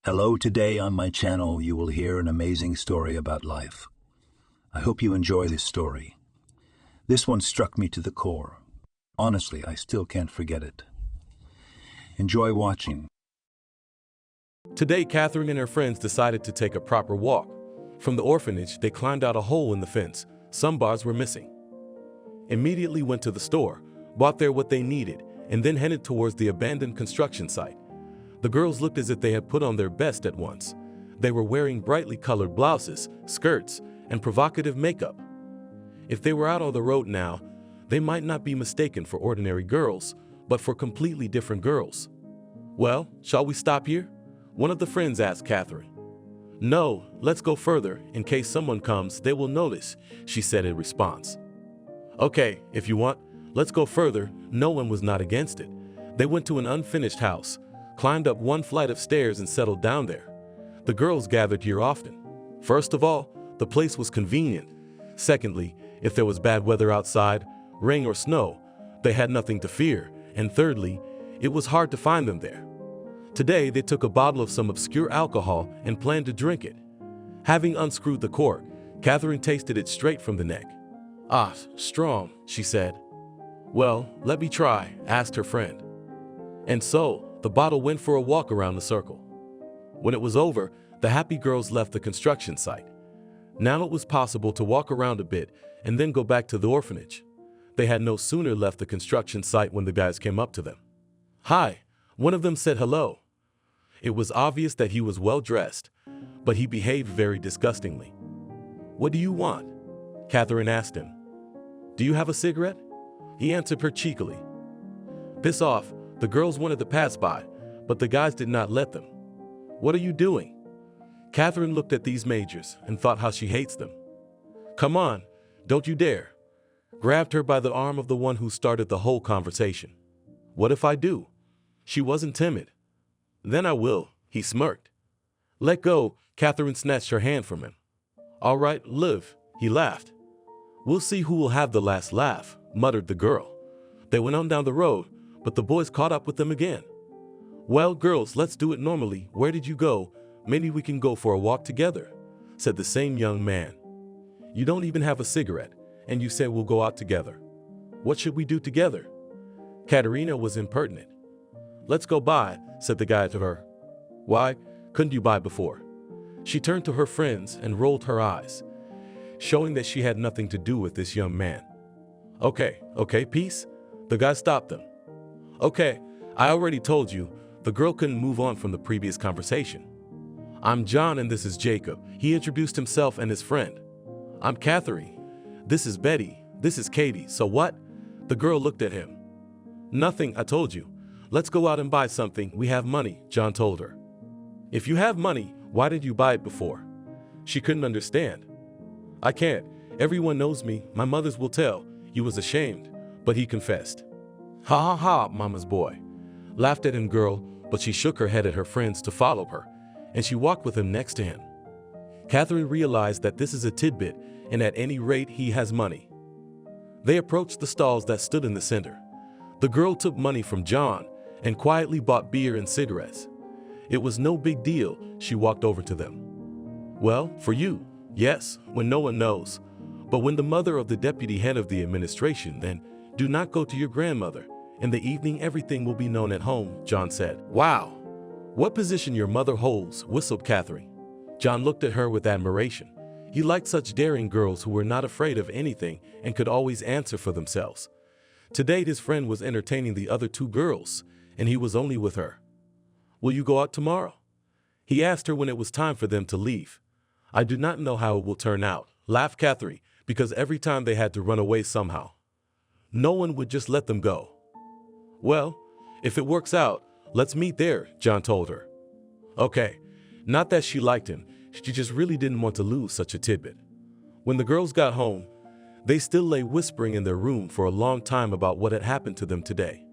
Hello, today on my channel you will hear an amazing story about life. I hope you enjoy this story. This one struck me to the core. Honestly, I still can't forget it. Enjoy watching. Today, Catherine and her friends decided to take a proper walk. From the orphanage, they climbed out a hole in the fence. Some bars were missing. Immediately went to the store, bought there what they needed, and then headed towards the abandoned construction site. The girls looked as if they had put on their best at once. They were wearing brightly colored blouses, skirts, and provocative makeup. If they were out on the road now, they might not be mistaken for ordinary girls, but for completely different girls. "Well, shall we stop here?" one of the friends asked Catherine. "No, let's go further. In case someone comes, they will notice," she said in response. "Okay, if you want, let's go further." No one was not against it. They went to an unfinished house, climbed up one flight of stairs and settled down there. The girls gathered here often. First of all, the place was convenient. Secondly, if there was bad weather outside, rain or snow, they had nothing to fear. And thirdly, it was hard to find them there. Today, they took a bottle of some obscure alcohol and planned to drink it. Having unscrewed the cork, Catherine tasted it straight from the neck. "Ah, strong," she said. "Well, let me try," asked her friend. And so, the bottle went for a walk around the circle. When it was over, the happy girls left the construction site. Now it was possible to walk around a bit and then go back to the orphanage. They had no sooner left the construction site when the guys came up to them. "Hi," one of them said hello. It was obvious that he was well dressed, but he behaved very disgustingly. "What do you want?" Catherine asked him. "Do you have a cigarette?" He answered her cheekily. Pissed off, the girls wanted to pass by, but the guys did not let them. "What are you doing?" Catherine looked at these majors and thought how she hates them. "Come on, don't you dare," grabbed her by the arm of the one who started the whole conversation. "What if I do?" She wasn't timid. "Then I will," he smirked. "Let go," Catherine snatched her hand from him. "All right, live," he laughed. "We'll see who will have the last laugh," muttered the girl. They went on down the road, but the boys caught up with them again. "Well, girls, let's do it normally. Where did you go? Maybe we can go for a walk together," said the same young man. "You don't even have a cigarette, and you said we'll go out together. What should we do together?" Katerina was impertinent. "Let's go buy," said the guy to her. "Why, couldn't you buy before?" She turned to her friends and rolled her eyes, showing that she had nothing to do with this young man. Okay, peace." The guy stopped them. "Okay, I already told you." The girl couldn't move on from the previous conversation. "I'm John and this is Jacob." He introduced himself and his friend. "I'm Catherine. This is Betty. This is Katie. So what?" The girl looked at him. "Nothing, I told you. Let's go out and buy something. We have money," John told her. "If you have money, why did you buy it before?" She couldn't understand. "I can't. Everyone knows me. My mothers will tell. He was ashamed, but he confessed." "Ha ha ha, mama's boy," laughed at him girl, but she shook her head at her friends to follow her, and she walked with him next to him. Catherine realized that this is a tidbit, and at any rate he has money. They approached the stalls that stood in the center. The girl took money from John and quietly bought beer and cigarettes. It was no big deal. She walked over to them. "Well, for you, yes, when no one knows. But when the mother of the deputy head of the administration, then do not go to your grandmother. In the evening everything will be known at home," John said. "Wow, what position your mother holds," whistled Catherine. John looked at her with admiration. He liked such daring girls who were not afraid of anything and could always answer for themselves. Today his friend was entertaining the other two girls, and he was only with her. "Will you go out tomorrow?" he asked her when it was time for them to leave. "I do not know how it will turn out," laughed Catherine, because every time they had to run away somehow. No one would just let them go. "Well, if it works out, let's meet there," John told her. Okay, not that she liked him, she just really didn't want to lose such a tidbit. When the girls got home, they still lay whispering in their room for a long time about what had happened to them today.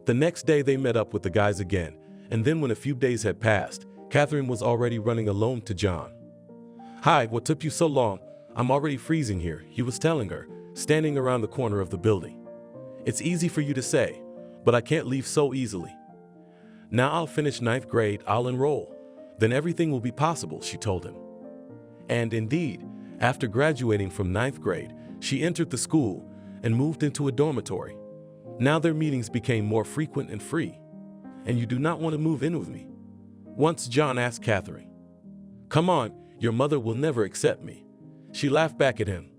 The next day they met up with the guys again, and then when a few days had passed, Catherine was already running alone to John. "Hi, what took you so long? I'm already freezing here," he was telling her, standing around the corner of the building. "It's easy for you to say, but I can't leave so easily. Now I'll finish 9th grade, I'll enroll. then everything will be possible, she told him. And indeed, after graduating from 9th grade, she entered the school and moved into a dormitory. Now their meetings became more frequent and free. And you do not want to move in with me? Once John asked Catherine. Come on, your mother will never accept me. She laughed back at him.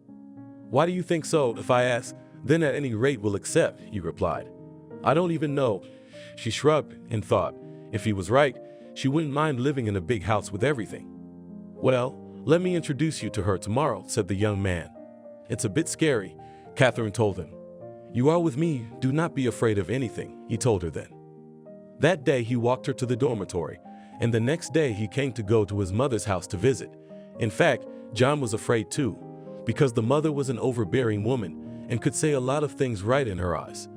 Why do you think so? If I ask, then at any rate will accept, he replied. I don't even know. She shrugged and thought, if he was right, she wouldn't mind living in a big house with everything. Well, let me introduce you to her tomorrow, said the young man. It's a bit scary, Catherine told him. You are with me, do not be afraid of anything, he told her then. That day he walked her to the dormitory, and the next day he came to go to his mother's house to visit. In fact, John was afraid too, because the mother was an overbearing woman and could say a lot of things right in her eyes.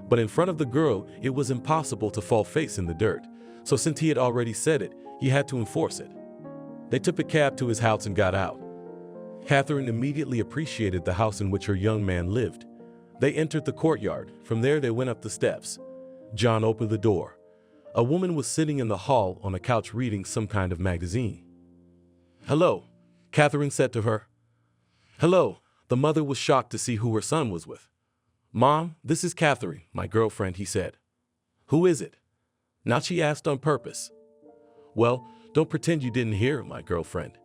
But in front of the girl, it was impossible to fall face in the dirt, so since he had already said it, he had to enforce it. They took a cab to his house and got out. Catherine immediately appreciated the house in which her young man lived. They entered the courtyard. From there they went up the steps. John opened the door. A woman was sitting in the hall on a couch reading some kind of magazine. Hello, Catherine said to her. Hello, the mother was shocked to see who her son was with. Mom, this is Catherine, my girlfriend, he said. Who is it? Now she asked on purpose. Well, don't pretend you didn't hear, my girlfriend.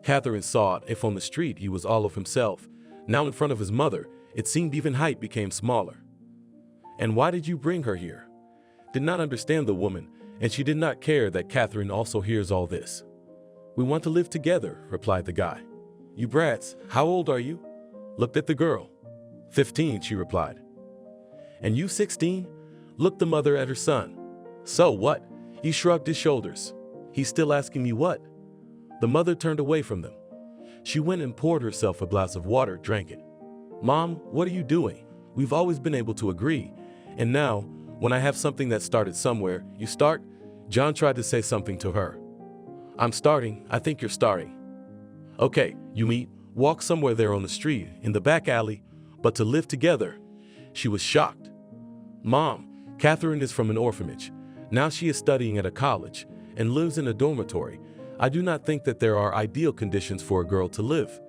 Catherine saw it. If on the street he was all of himself, now in front of his mother, it seemed even height became smaller. And why did you bring her here? Did not understand the woman, and she did not care that Catherine also hears all this. We want to live together, replied the guy. You brats, how old are you? Looked at the girl. 15, she replied. And you 16? Looked the mother at her son. So what? He shrugged his shoulders. He's still asking me what? The mother turned away from them. She went and poured herself a glass of water, drank it. Mom, what are you doing? We've always been able to agree. And now, when I have something that started somewhere, you start? John tried to say something to her. I'm starting. I think you're starting. Okay, you meet, walk somewhere there on the street, in the back alley, but to live together. She was shocked. Mom, Catherine is from an orphanage. Now she is studying at a college and lives in a dormitory. I do not think that there are ideal conditions for a girl to live,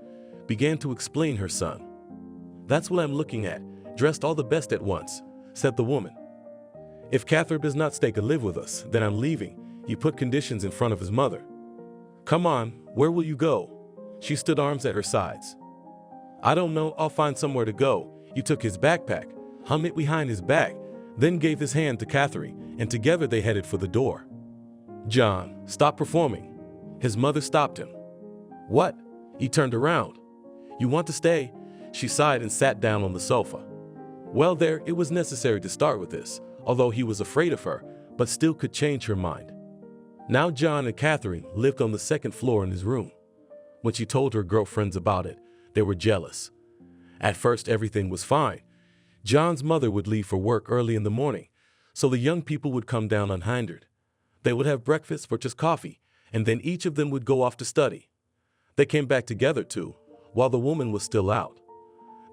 began to explain her son. That's what I'm looking at, dressed all the best at once, said the woman. If Catherine does not stay to live with us, then I'm leaving. He put conditions in front of his mother. Come on, where will you go? She stood arms at her sides. I don't know, I'll find somewhere to go. He took his backpack, hung it behind his back, then gave his hand to Catherine, and together they headed for the door. John, stop performing. His mother stopped him. What? He turned around. You want to stay? She sighed and sat down on the sofa. Well, there, it was necessary to start with this, although he was afraid of her, but still could change her mind. Now John and Catherine lived on the second floor in his room. When she told her girlfriends about it, they were jealous. At first, everything was fine. John's mother would leave for work early in the morning, so the young people would come down unhindered. They would have breakfast or just coffee, and then each of them would go off to study. They came back together too, while the woman was still out.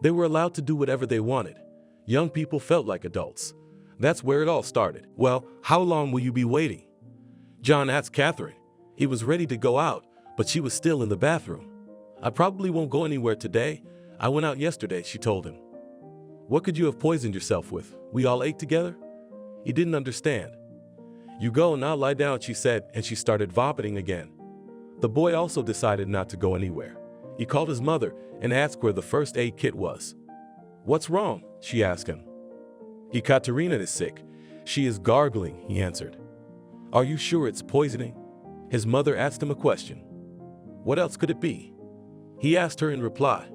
They were allowed to do whatever they wanted. Young people felt like adults. That's where it all started. Well, how long will you be waiting? John asked Catherine. He was ready to go out, but she was still in the bathroom. I probably won't go anywhere today. I went out yesterday, she told him. What could you have poisoned yourself with? We all ate together? He didn't understand. You go and I'll lie down, she said, and she started vomiting again. The boy also decided not to go anywhere. He called his mother and asked where the first aid kit was. What's wrong? She asked him. Ekaterina is sick. She is gargling, he answered. Are you sure it's poisoning? His mother asked him a question. What else could it be? He asked her in reply.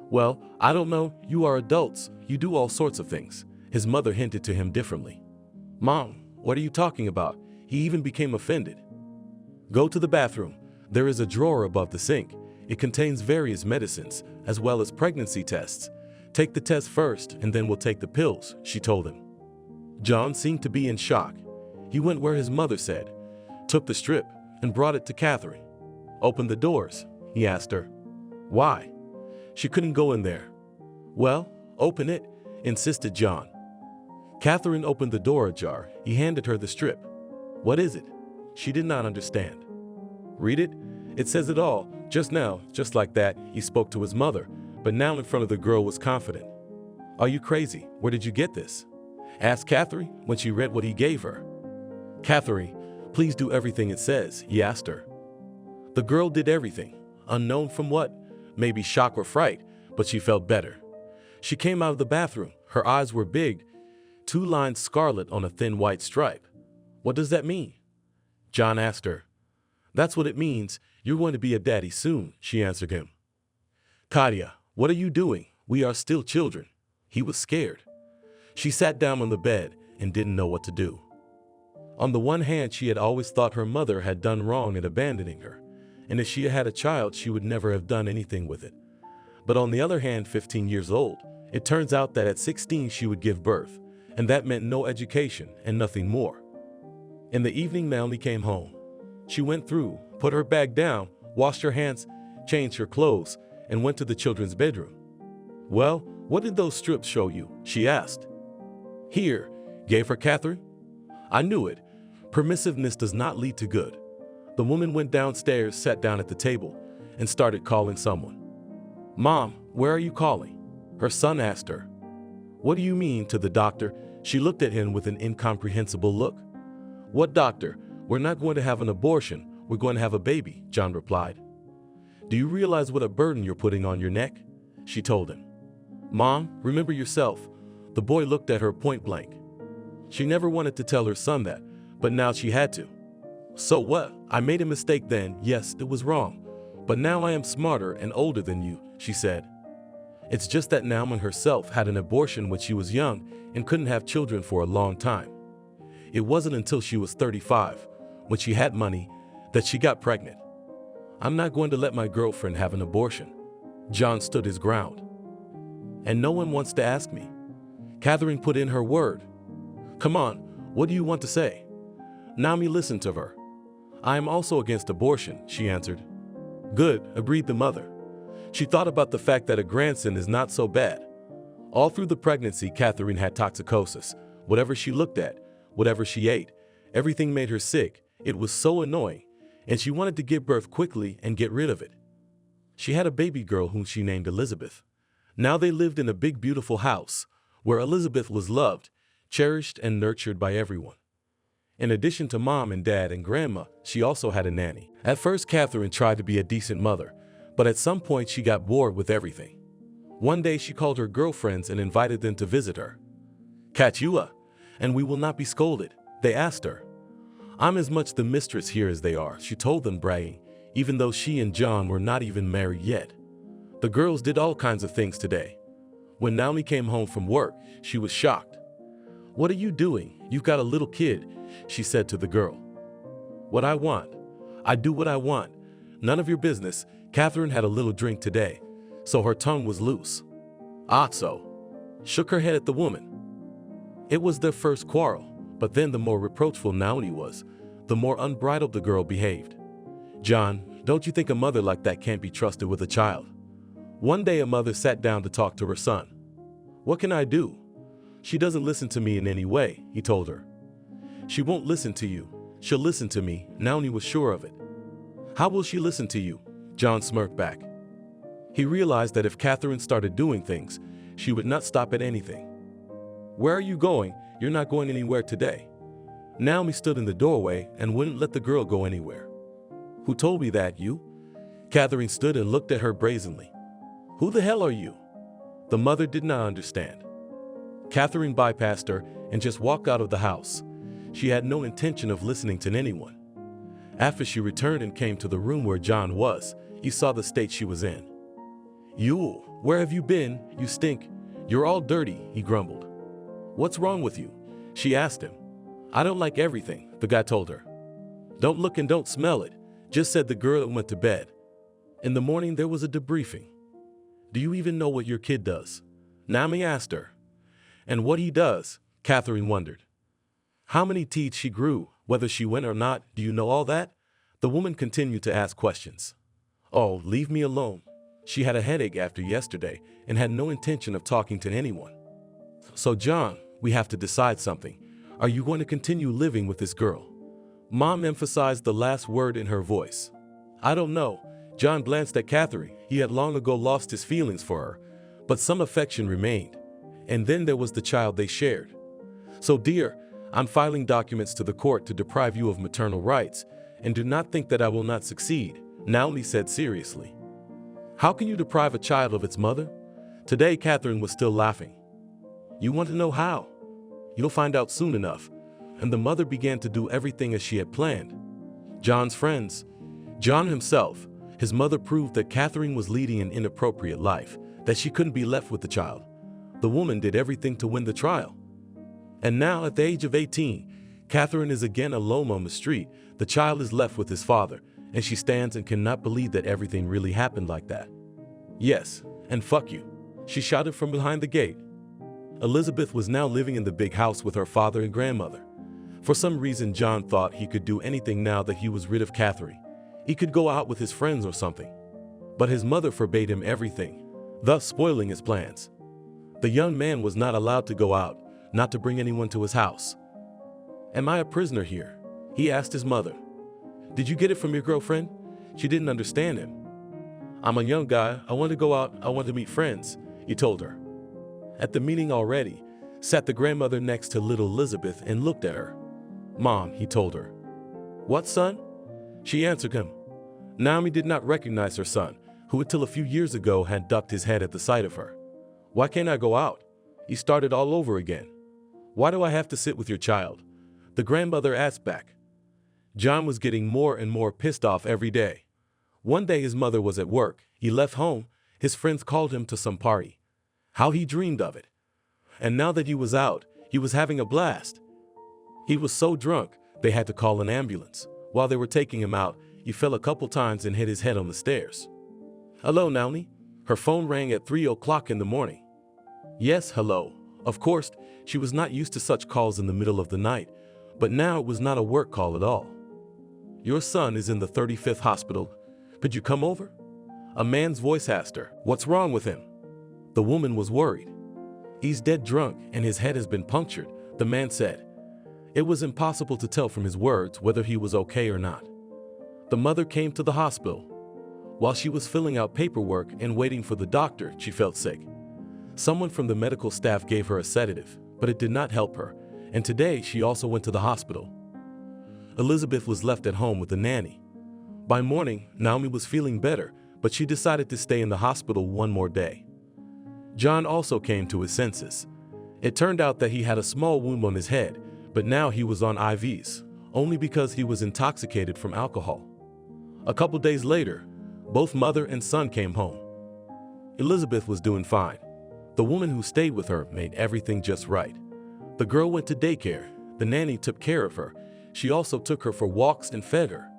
Well, I don't know. You are adults. You do all sorts of things. His mother hinted to him differently. Mom, what are you talking about? He even became offended. Go to the bathroom. There is a drawer above the sink. It contains various medicines, as well as pregnancy tests. Take the test first, and then we'll take the pills, she told him. John seemed to be in shock. He went where his mother said, took the strip, and brought it to Catherine. Open the doors, he asked her. Why? She couldn't go in there. Well, open it, insisted John. Catherine opened the door ajar. He handed her the strip. What is it? She did not understand. Read it? It says it all. Just now, just like that, he spoke to his mother, but now in front of the girl was confident. Are you crazy? Where did you get this? Asked Catherine when she read what he gave her. Catherine, please do everything it says, he asked her. The girl did everything, unknown from what, maybe shock or fright, but she felt better. She came out of the bathroom. Her eyes were big, 2 lines scarlet on a thin white stripe. What does that mean? John asked her. That's what it means. You're going to be a daddy soon, she answered him. Katya, what are you doing? We are still children. He was scared. She sat down on the bed and didn't know what to do. On the one hand, she had always thought her mother had done wrong in abandoning her, and if she had a child, she would never have done anything with it. But on the other hand, 15 years old, it turns out that at 16 she would give birth, and that meant no education and nothing more. In the evening, Naomi came home. She went through, put her bag down, washed her hands, changed her clothes, and went to the children's bedroom. Well, what did those strips show you? She asked. Here, gave her Catherine. I knew it. Permissiveness does not lead to good. The woman went downstairs, sat down at the table, and started calling someone. Mom, where are you calling? Her son asked her. What do you mean? To the doctor. She looked at him with an incomprehensible look. What doctor? We're not going to have an abortion. We're going to have a baby, John replied. Do you realize what a burden you're putting on your neck? She told him. Mom, remember yourself. The boy looked at her point blank. She never wanted to tell her son that, but now she had to. So what? I made a mistake then. Yes, it was wrong. But now I am smarter and older than you, she said. It's just that Nauman herself had an abortion when she was young and couldn't have children for a long time. It wasn't until she was 35, when she had money, that she got pregnant. I'm not going to let my girlfriend have an abortion. John stood his ground. And no one wants to ask me. Catherine put in her word. Come on, what do you want to say? Naomi listened to her. I am also against abortion, she answered. Good, agreed the mother. She thought about the fact that a grandson is not so bad. All through the pregnancy, Catherine had toxicosis. Whatever she looked at, whatever she ate, everything made her sick. It was so annoying, and she wanted to give birth quickly and get rid of it. She had a baby girl whom she named Elizabeth. Now they lived in a big, beautiful house where Elizabeth was loved, cherished, and nurtured by everyone. In addition to mom and dad and grandma, she also had a nanny. At first, Catherine tried to be a decent mother, but at some point she got bored with everything. One day she called her girlfriends and invited them to visit her. Catch you up, and we will not be scolded, they asked her. I'm as much the mistress here as they are, she told them, bragging, even though she and John were not even married yet. The girls did all kinds of things today. When Naomi came home from work, she was shocked. What are you doing? You've got a little kid, she said to the girl. What I want. I do what I want. None of your business. Catherine had a little drink today, so her tongue was loose. So. Shook her head at the woman. It was their first quarrel, but then the more reproachful Naomi was, the more unbridled the girl behaved. John, don't you think a mother like that can't be trusted with a child? One day a mother sat down to talk to her son. What can I do? She doesn't listen to me in any way, he told her. She won't listen to you. She'll listen to me. Naomi was sure of it. How will she listen to you? John smirked back. He realized that if Catherine started doing things, she would not stop at anything. Where are you going? You're not going anywhere today. Naomi stood in the doorway and wouldn't let the girl go anywhere. Who told me that, you? Catherine stood and looked at her brazenly. Who the hell are you? The mother did not understand. Catherine bypassed her and just walked out of the house. She had no intention of listening to anyone. After she returned and came to the room where John was, he saw the state she was in. You, where have you been? You stink. You're all dirty, he grumbled. What's wrong with you? She asked him. I don't like everything, the guy told her. Don't look and don't smell it, just said the girl and went to bed. In the morning there was a debriefing. Do you even know what your kid does? Naomi asked her. And what he does, Catherine wondered. How many teeth she grew, whether she went or not, do you know all that? The woman continued to ask questions. Oh, leave me alone. She had a headache after yesterday and had no intention of talking to anyone. So John, we have to decide something. Are you going to continue living with this girl? Mom emphasized the last word in her voice. I don't know. John glanced at Catherine. He had long ago lost his feelings for her, but some affection remained. And then there was the child they shared. So dear, I'm filing documents to the court to deprive you of maternal rights, and do not think that I will not succeed, Naomi said seriously. How can you deprive a child of its mother? Today, Catherine was still laughing. You want to know how? You'll find out soon enough. And the mother began to do everything as she had planned. John's friends, John himself, his mother proved that Catherine was leading an inappropriate life, that she couldn't be left with the child. The woman did everything to win the trial. And now, at the age of 18, Catherine is again alone on the street. The child is left with his father, and she stands and cannot believe that everything really happened like that. Yes, and fuck you, she shouted from behind the gate. Elizabeth was now living in the big house with her father and grandmother. For some reason, John thought he could do anything now that he was rid of Catherine. He could go out with his friends or something. But his mother forbade him everything, thus spoiling his plans. The young man was not allowed to go out, not to bring anyone to his house. Am I a prisoner here? He asked his mother. Did you get it from your girlfriend? She didn't understand him. I'm a young guy. I want to go out. I want to meet friends, he told her. At the meeting already, sat the grandmother next to little Elizabeth and looked at her. Mom, he told her. What, son? She answered him. Naomi did not recognize her son, who until a few years ago had ducked his head at the sight of her. Why can't I go out? He started all over again. Why do I have to sit with your child? The grandmother asked back. John was getting more and more pissed off every day. One day his mother was at work. He left home. His friends called him to some party. How he dreamed of it. And now that he was out, he was having a blast. He was so drunk, they had to call an ambulance. While they were taking him out, he fell a couple times and hit his head on the stairs. Hello, Naomi. Her phone rang at 3 o'clock in the morning. Yes, hello. Of course, she was not used to such calls in the middle of the night, but now it was not a work call at all. Your son is in the 35th hospital. Could you come over? A man's voice asked her. What's wrong with him? The woman was worried. He's dead drunk and his head has been punctured, the man said. It was impossible to tell from his words whether he was okay or not. The mother came to the hospital. While she was filling out paperwork and waiting for the doctor, she felt sick. Someone from the medical staff gave her a sedative, but it did not help her, and today she also went to the hospital. Elizabeth was left at home with the nanny. By morning, Naomi was feeling better, but she decided to stay in the hospital one more day. John also came to his senses. It turned out that he had a small wound on his head, but now he was on IVs, only because he was intoxicated from alcohol. A couple days later, both mother and son came home. Elizabeth was doing fine. The woman who stayed with her made everything just right. The girl went to daycare. The nanny took care of her. She also took her for walks and fed her.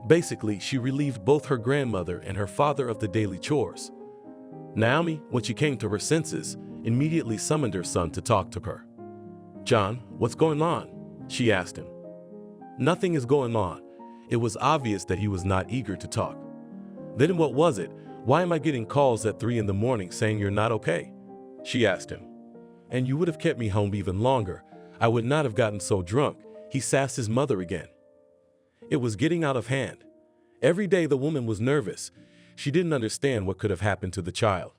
Basically, she relieved both her grandmother and her father of the daily chores. Naomi, when she came to her senses, immediately summoned her son to talk to her. John, what's going on? She asked him. Nothing is going on. It was obvious that he was not eager to talk. Then what was it? Why am I getting calls at 3 in the morning saying you're not okay? She asked him. And you would have kept me home even longer. I would not have gotten so drunk. He sassed his mother again. It was getting out of hand. Every day the woman was nervous. She didn't understand what could have happened to the child.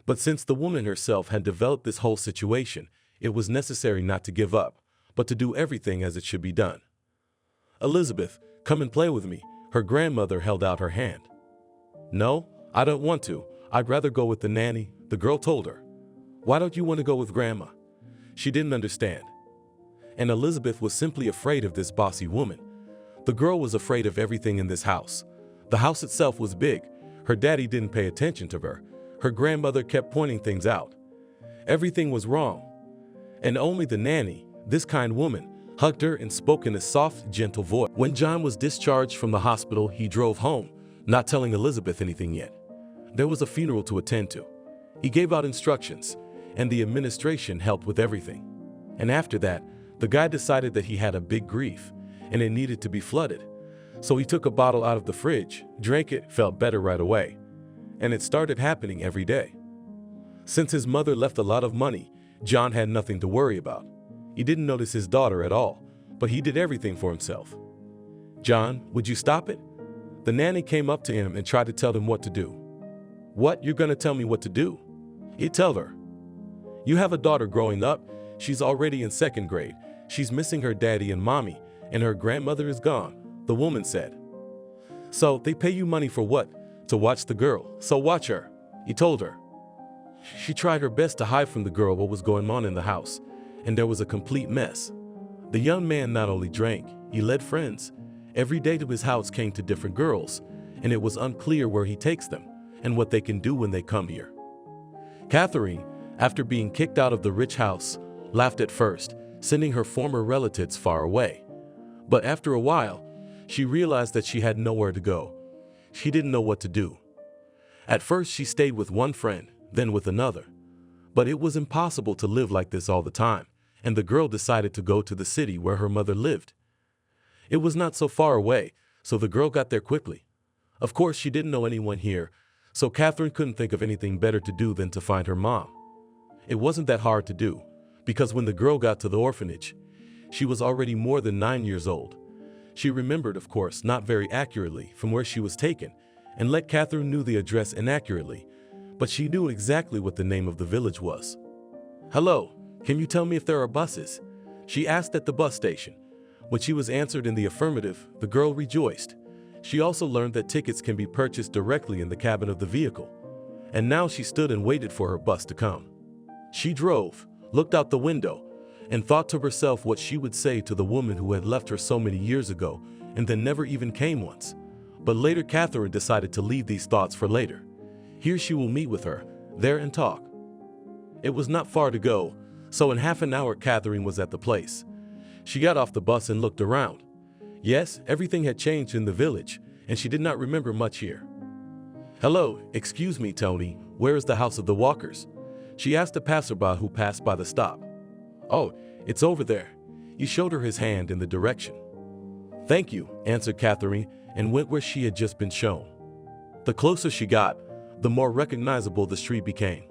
But since the woman herself had developed this whole situation, it was necessary not to give up, but to do everything as it should be done. Elizabeth, come and play with me. Her grandmother held out her hand. No, I don't want to. I'd rather go with the nanny, the girl told her. Why don't you want to go with Grandma? She didn't understand. And Elizabeth was simply afraid of this bossy woman. The girl was afraid of everything in this house. The house itself was big. Her daddy didn't pay attention to her. Her grandmother kept pointing things out. Everything was wrong. And only the nanny, this kind woman, hugged her and spoke in a soft, gentle voice. When John was discharged from the hospital, he drove home, not telling Elizabeth anything yet. There was a funeral to attend to. He gave out instructions, and the administration helped with everything. And after that, the guy decided that he had a big grief, and it needed to be flooded. So he took a bottle out of the fridge, drank it, felt better right away. And it started happening every day. Since his mother left a lot of money, John had nothing to worry about. He didn't notice his daughter at all, but he did everything for himself. "John, would you stop it?" The nanny came up to him and tried to tell him what to do. "What, you're gonna tell me what to do?" He tell her. "You have a daughter growing up. She's already in 2nd grade. She's missing her daddy and mommy, and her grandmother is gone," the woman said. "So they pay you money for what? To watch the girl. So watch her," he told her. She tried her best to hide from the girl what was going on in the house, and there was a complete mess. The young man not only drank, he led friends. Every day to his house came to different girls, and it was unclear where he takes them and what they can do when they come here. Catherine, after being kicked out of the rich house, laughed at first, sending her former relatives far away. But after a while, she realized that she had nowhere to go. She didn't know what to do. At first, she stayed with one friend, then with another. But it was impossible to live like this all the time, and the girl decided to go to the city where her mother lived. It was not so far away, so the girl got there quickly. Of course, she didn't know anyone here, so Catherine couldn't think of anything better to do than to find her mom. It wasn't that hard to do, because when the girl got to the orphanage, she was already more than 9 years old. She remembered, of course, not very accurately from where she was taken, and let Catherine knew the address inaccurately, but she knew exactly what the name of the village was. "Hello, can you tell me if there are buses?" she asked at the bus station. When she was answered in the affirmative, the girl rejoiced. She also learned that tickets can be purchased directly in the cabin of the vehicle, and now she stood and waited for her bus to come. She drove, looked out the window, and thought to herself what she would say to the woman who had left her so many years ago and then never even came once. But later Catherine decided to leave these thoughts for later. Here she will meet with her, there and talk. It was not far to go, so in half an hour Catherine was at the place. She got off the bus and looked around. Yes, everything had changed in the village, and she did not remember much here. "Hello, excuse me, Tony, where is the house of the Walkers?" she asked a passerby who passed by the stop. "Oh, it's over there." He showed her his hand in the direction. "Thank you," answered Catherine, and went where she had just been shown. The closer she got, the more recognizable the street became.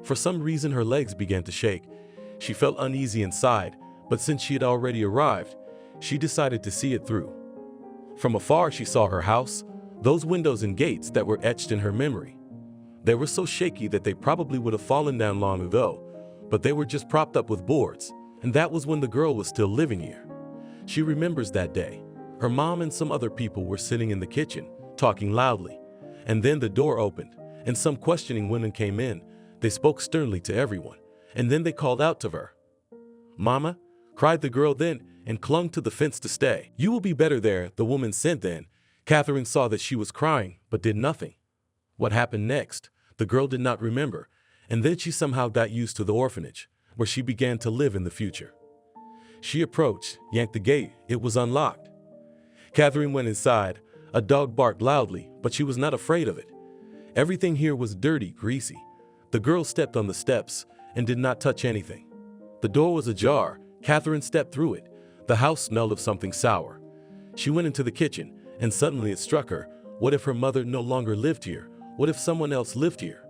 For some reason her legs began to shake. She felt uneasy inside, but since she had already arrived, she decided to see it through. From afar she saw her house, those windows and gates that were etched in her memory. They were so shaky that they probably would have fallen down long ago, but they were just propped up with boards, and that was when the girl was still living here. She remembers that day. Her mom and some other people were sitting in the kitchen, talking loudly, and then the door opened, and some questioning women came in. They spoke sternly to everyone, and then they called out to her. "Mama," cried the girl then, and clung to the fence to stay. "You will be better there," the woman said then. Catherine saw that she was crying, but did nothing. What happened next, the girl did not remember, and then she somehow got used to the orphanage, where she began to live in the future. She approached, yanked the gate. It was unlocked. Catherine went inside. A dog barked loudly, but she was not afraid of it. Everything here was dirty, greasy. The girl stepped on the steps and did not touch anything. The door was ajar. Catherine stepped through it. The house smelled of something sour. She went into the kitchen, and suddenly it struck her. What if her mother no longer lived here? What if someone else lived here?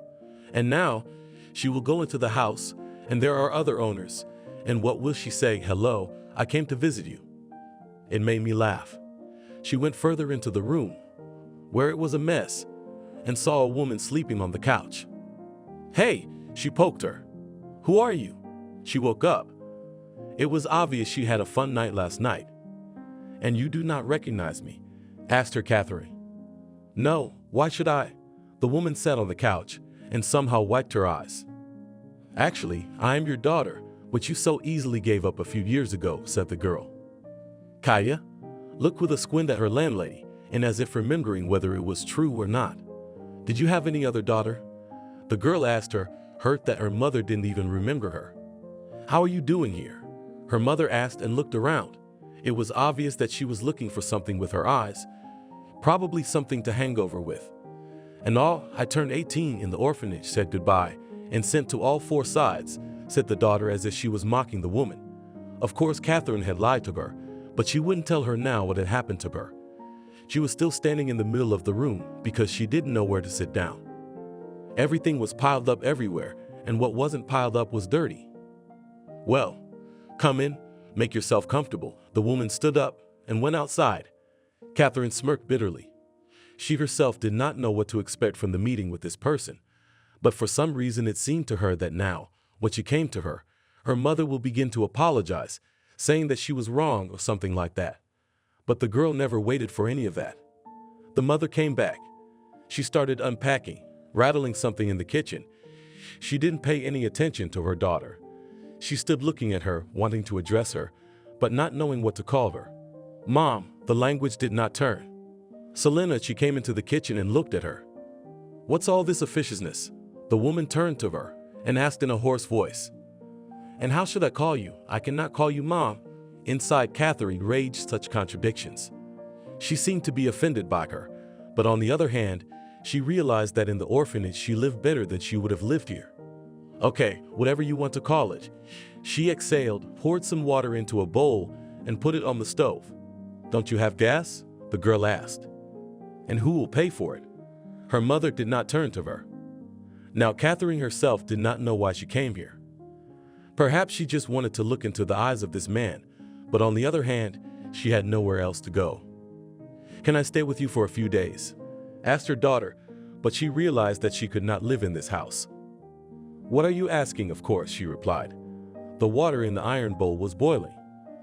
And now, she will go into the house, and there are other owners. And what will she say? "Hello, I came to visit you." It made me laugh. She went further into the room, where it was a mess, and saw a woman sleeping on the couch. "Hey," she poked her. "Who are you?" She woke up. It was obvious she had a fun night last night. "And you do not recognize me?" asked her Catherine. "No, why should I?" The woman sat on the couch and somehow wiped her eyes. "Actually, I am your daughter, which you so easily gave up a few years ago," said the girl. Kaya looked with a squint at her landlady, and as if remembering whether it was true or not. "Did you have any other daughter?" The girl asked her, hurt that her mother didn't even remember her. "How are you doing here?" her mother asked and looked around. It was obvious that she was looking for something with her eyes, probably something to hang over with. "And I turned 18 in the orphanage, said goodbye, and sent to all 4 sides," said the daughter as if she was mocking the woman. Of course, Catherine had lied to her, but she wouldn't tell her now what had happened to her. She was still standing in the middle of the room because she didn't know where to sit down. Everything was piled up everywhere, and what wasn't piled up was dirty. "Well, come in, make yourself comfortable." The woman stood up and went outside. Catherine smirked bitterly. She herself did not know what to expect from the meeting with this person, but for some reason it seemed to her that now, when she came to her, her mother will begin to apologize, saying that she was wrong or something like that. But the girl never waited for any of that. The mother came back. She started unpacking, rattling something in the kitchen. She didn't pay any attention to her daughter. She stood looking at her, wanting to address her, but not knowing what to call her. Mom, the language did not turn. Selena, she came into the kitchen and looked at her. What's all this officiousness? The woman turned to her and asked in a hoarse voice. And how should I call you? I cannot call you Mom. Inside Catherine raged such contradictions. She seemed to be offended by her, but on the other hand, she realized that in the orphanage she lived better than she would have lived here. Okay, whatever you want to call it. She exhaled, poured some water into a bowl, and put it on the stove. Don't you have gas? The girl asked. And who will pay for it? Her mother did not turn to her. Now Catherine herself did not know why she came here. Perhaps she just wanted to look into the eyes of this man, but on the other hand, she had nowhere else to go. Can I stay with you for a few days? Asked her daughter, but she realized that she could not live in this house. What are you asking, of course, she replied. The water in the iron bowl was boiling.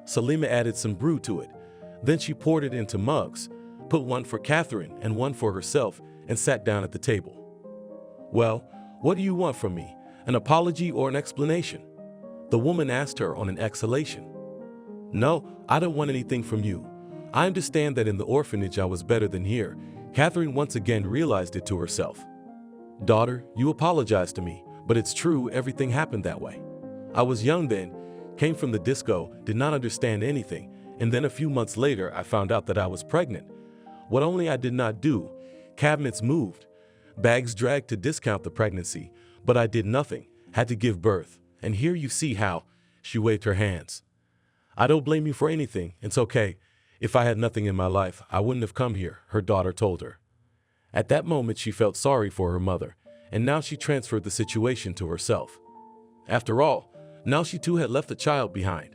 Selima added some brew to it. Then she poured it into mugs, put one for Catherine and one for herself, and sat down at the table. Well, what do you want from me? An apology or an explanation? The woman asked her on an exhalation. No, I don't want anything from you. I understand that in the orphanage I was better than here. Catherine once again realized it to herself. Daughter, you apologized to me, but it's true, everything happened that way. I was young then, came from the disco, did not understand anything, and then a few months later I found out that I was pregnant. What only I did not do, cabinets moved, bags dragged to discount the pregnancy, but I did nothing, had to give birth, and here you see how, she waved her hands. I don't blame you for anything, it's okay. If I had nothing in my life, I wouldn't have come here, her daughter told her. At that moment she felt sorry for her mother, and now she transferred the situation to herself. After all, now she too had left a child behind.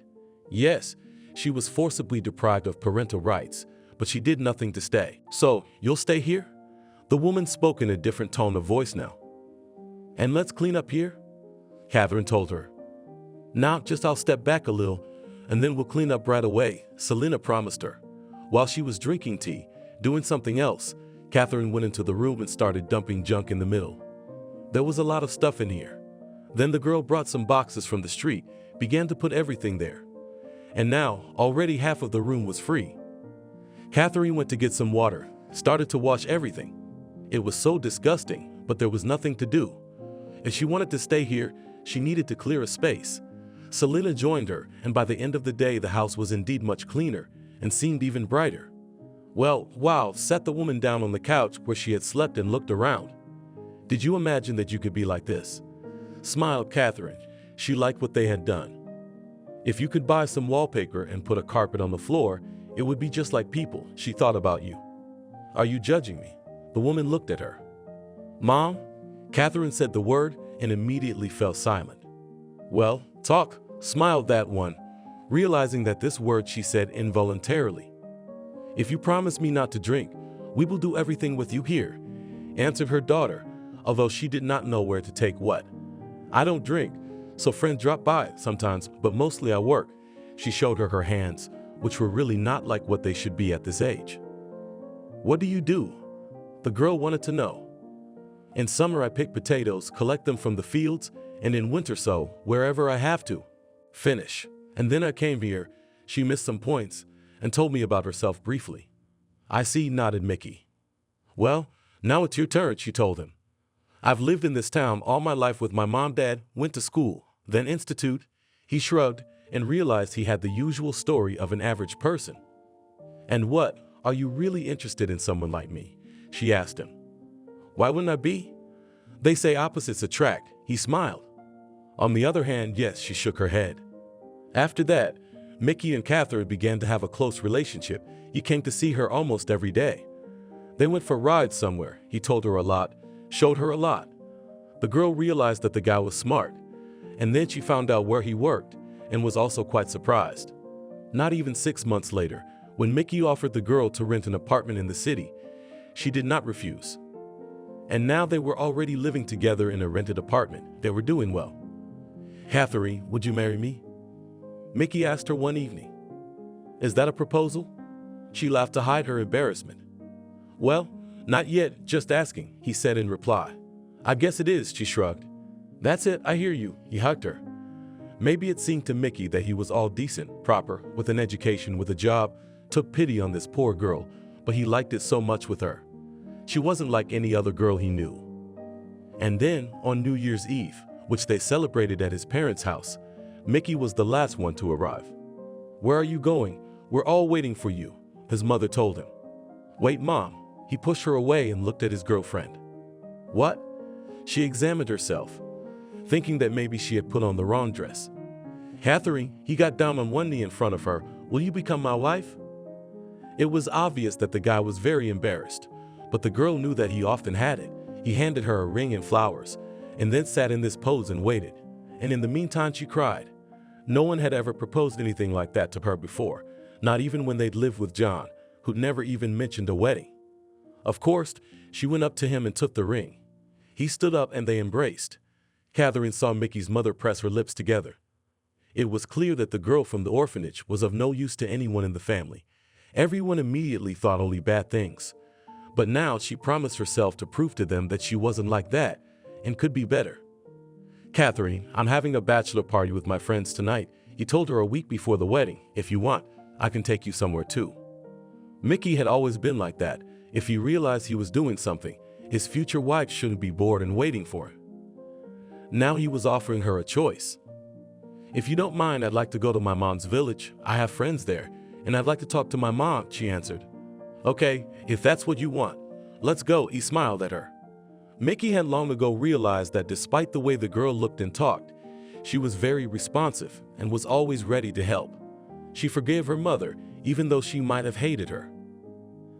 Yes, she was forcibly deprived of parental rights, but she did nothing to stay. So, you'll stay here? The woman spoke in a different tone of voice now. And let's clean up here? Catherine told her. Now, just I'll step back a little, and then we'll clean up right away, Selena promised her. While she was drinking tea, doing something else, Catherine went into the room and started dumping junk in the middle. There was a lot of stuff in here. Then the girl brought some boxes from the street, began to put everything there. And now, already half of the room was free. Catherine went to get some water, started to wash everything. It was so disgusting, but there was nothing to do. If she wanted to stay here, she needed to clear a space. Selena joined her, and by the end of the day the house was indeed much cleaner and seemed even brighter. Well, wow, sat the woman down on the couch where she had slept and looked around. Did you imagine that you could be like this? Smiled Catherine. She liked what they had done. If you could buy some wallpaper and put a carpet on the floor, it would be just like people, she thought about you. Are you judging me? The woman looked at her. Mom? Catherine said the word and immediately fell silent. Well, talk, smiled that one, realizing that this word she said involuntarily. If you promise me not to drink, we will do everything with you here, answered her daughter, although she did not know where to take what. I don't drink, so friends drop by sometimes, but mostly I work. She showed her hands, which were really not like what they should be at this age. What do you do? The girl wanted to know. In summer I pick potatoes, collect them from the fields, and in winter sow, wherever I have to. Finish. And then I came here, she missed some points, and told me about herself briefly. I see, nodded Mickey. Well, now it's your turn, she told him. I've lived in this town all my life with my mom, dad, went to school, then institute. He shrugged and realized he had the usual story of an average person. And what, are you really interested in someone like me? She asked him. Why wouldn't I be? They say opposites attract, he smiled. On the other hand, yes, she shook her head. After that, Mickey and Catherine began to have a close relationship. He came to see her almost every day. They went for rides somewhere. He told her a lot, showed her a lot. The girl realized that the guy was smart, and then she found out where he worked and was also quite surprised. Not even 6 months later, When Mickey offered the girl to rent an apartment in the city, she did not refuse. And now they were already living together in a rented apartment. They were doing well. "Catherine, would you marry me?" Mickey asked her one evening. "Is that a proposal?" She laughed to hide her embarrassment. "Well, not yet, just asking," he said in reply. "I guess it is," she shrugged. "That's it, I hear you," he hugged her. Maybe it seemed to Mickey that he was all decent, proper, with an education, with a job, took pity on this poor girl, but he liked it so much with her. She wasn't like any other girl he knew. And then, on New Year's Eve, which they celebrated at his parents' house, Mickey was the last one to arrive. "Where are you going? We're all waiting for you," his mother told him. "Wait, Mom." He pushed her away and looked at his girlfriend. "What?" She examined herself, thinking that maybe she had put on the wrong dress. "Catherine," he got down on one knee in front of her, "will you become my wife?" It was obvious that the guy was very embarrassed, but the girl knew that he often had it. He handed her a ring and flowers, and then sat in this pose and waited. And in the meantime, she cried. No one had ever proposed anything like that to her before, not even when they'd lived with John, who'd never even mentioned a wedding. Of course, she went up to him and took the ring. He stood up and they embraced. Catherine saw Mickey's mother press her lips together. It was clear that the girl from the orphanage was of no use to anyone in the family. Everyone immediately thought only bad things. But now she promised herself to prove to them that she wasn't like that and could be better. "Catherine, I'm having a bachelor party with my friends tonight," he told her a week before the wedding. "If you want, I can take you somewhere too." Mickey had always been like that. If he realized he was doing something, his future wife shouldn't be bored and waiting for him. Now he was offering her a choice. "If you don't mind, I'd like to go to my mom's village. I have friends there, and I'd like to talk to my mom," she answered. "Okay, if that's what you want, let's go," he smiled at her. Mickey had long ago realized that despite the way the girl looked and talked, she was very responsive and was always ready to help. She forgave her mother, even though she might have hated her.